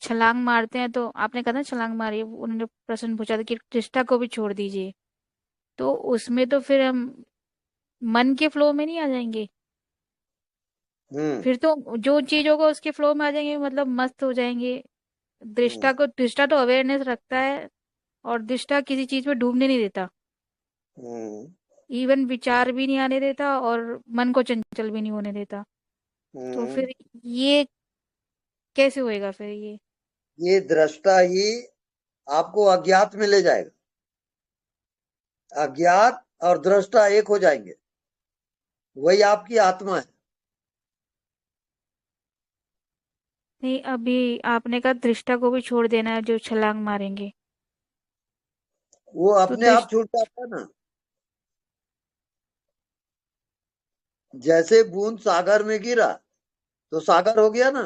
छलांग मारते हैं, तो आपने कहा ना छलांग मारी, उन्होंने प्रश्न पूछा था कि दृष्टा को भी छोड़ दीजिए, तो उसमें तो फिर हम मन के फ्लो में नहीं आ जाएंगे? फिर तो जो चीज होगा उसके फ्लो में आ जाएंगे, मतलब मस्त हो जाएंगे। दृष्टा तो अवेयरनेस रखता है और दृष्टा किसी चीज में डूबने नहीं देता, इवन विचार भी नहीं आने देता और मन को चंचल भी नहीं होने देता। तो फिर ये कैसे होएगा फिर? ये दृष्टा ही आपको अज्ञात में ले जाएगा, अज्ञात और दृष्टा एक हो जाएंगे, वही आपकी आत्मा है। नहीं, अभी आपने कहा दृष्टा को भी छोड़ देना है जो छलांग मारेंगे, वो अपने तो आप छूट जाता है ना। जैसे बूंद सागर में गिरा तो सागर हो गया ना,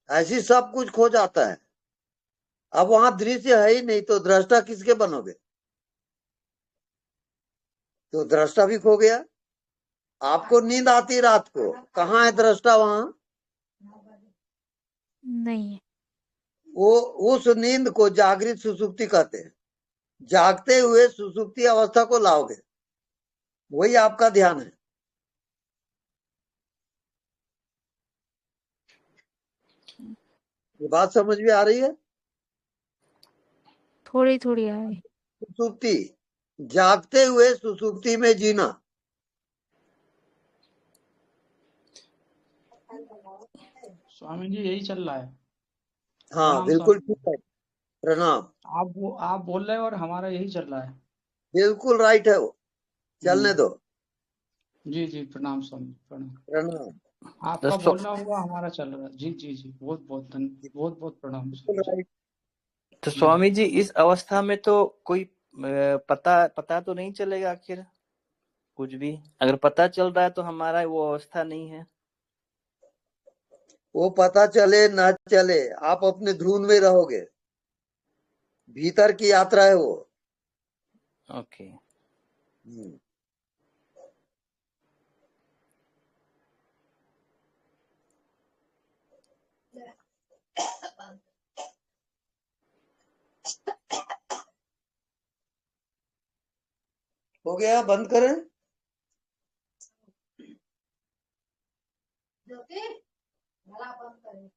ऐसी सब कुछ खो जाता है। अब वहां दृश्य है ही नहीं तो दृष्टा किसके बनोगे? तो दृष्टा भी खो गया। आपको नींद आती रात को, कहाँ है दृष्टा? वहां नहीं है। वो उस नींद को जागृत सुसुप्ति कहते हैं। जागते हुए सुसुप्ति अवस्था को लाओगे, वही आपका ध्यान है। ये बात समझ में आ रही है? थोड़ी थोड़ी आ रही। सुसुप्ति, जागते हुए सुसुप्ति में जीना। स्वामी जी यही चल रहा है। हाँ बिल्कुल ठीक है। प्रणाम। आप बोल रहे हैं और हमारा यही चल रहा है। बिल्कुल राइट है वो। चलने दो। जी जी, प्रणाम स्वामी, प्रणाम। प्रणाम। आपका बोलना हुआ, हमारा चल रहा है। जी जी जी, बहुत बहुत बहुत बहुत प्रणाम स्वामी जी। तो स्वामी जी इस अवस्था में तो कोई पता तो नहीं चलेगा आखिर कुछ भी। अगर पता चल रहा है तो हमारा वो अवस्था नहीं है। वो पता चले ना चले, आप अपने धुन में रहोगे। भीतर की यात्रा है वो। ओके। हो गया, बंद करें। ज्योति, भला बंद करें।